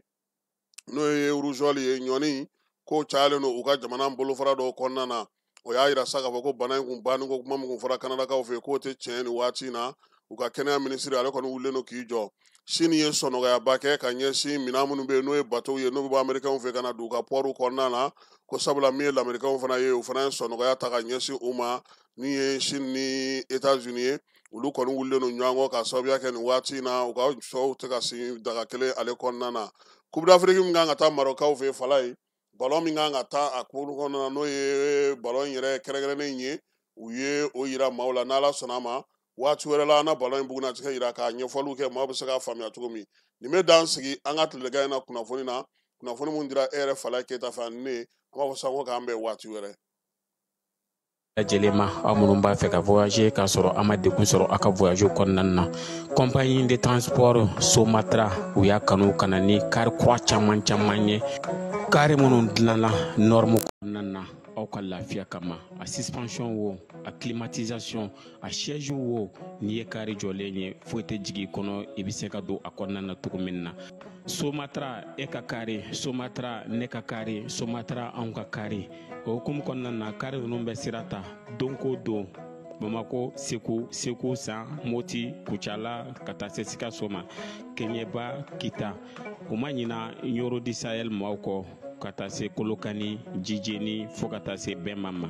n'o ye rougeole ye ɲɔni ko cayalen don u ka jamana bolofara dɔw kɔnɔna na o y'a yira sa k'a fɔ ko bana in kun bannen ko kuma min kun fɔra Kanadakaw fɛ k'o tɛ tiɲɛ nin waati in na u ka kɛnɛya minisiri ale kɔni wulilen don k'i jɔ Sini ye sɔnɔgɔyaba kɛ ka ɲɛsin minɛn minnu bɛ yen n'o ye bateau ye n'o bɛ bɔ Américains fɛ ka na don u ka port kɔnɔna na ko sabula min ye Américains fana ye o fana ye sɔnɔgɔya ta ka ɲɛsin u ma min ye Chine ni États-Unis ye olu kɔni wulilen don ɲɔgɔn kɔ ka sababuya kɛ nin waati in na u ka sɔw tɛ ka sigi daga kelen ale kɔnɔna na Coupe d'Afrique min kan ka taa Marocains fɛ Fala ye ballon min kan ka taa a kuru kɔnɔna na n'o ye ballon yɛrɛ kɛrɛnkɛrɛnnen ye u ye o yira maaw la n'Ala sɔnna a ma waati wɛrɛ la an na ballon in bugunatigɛ yira k'a ɲɛfɔliw kɛ maaw bɛ se k'a faamuya cogo min nin bɛ dan sigi an ka tilegan in na kunnafoni mun dira e yɛrɛ Fala Keyita fɛ ani ne an b'a fɔ sanko k'an bɛn waati wɛrɛ lajɛlen ma aw minnu b'a fɛ ka voyager k'a sɔrɔ a ma degun sɔrɔ a ka voyage kɔnɔna na compagnie de transport Somatra u y'a kanu ka na ni kari kura caman ye kari minnu dilanna norme kɔnɔna na aw ka lafiya kama a suspension wo a climatisation a siège wo n'i ye kari jɔlen ye foyi tɛ jigin kɔnɔ i bɛ se ka don a kɔnɔna na cogo min na Somatra e ka kari Somatra ne ka kari Somatra anw ka kari o hukumu kɔnɔna na kari ninnu bɛ sira ta don ko don Bamako Segu San Moti Kucala ka taa se Sikaso ma Keɲeba Kita o ma ɲina Yoro di Sahel maaw kɔ ka taa se Kolokani Jijeni fo ka taa se Bɛnma ma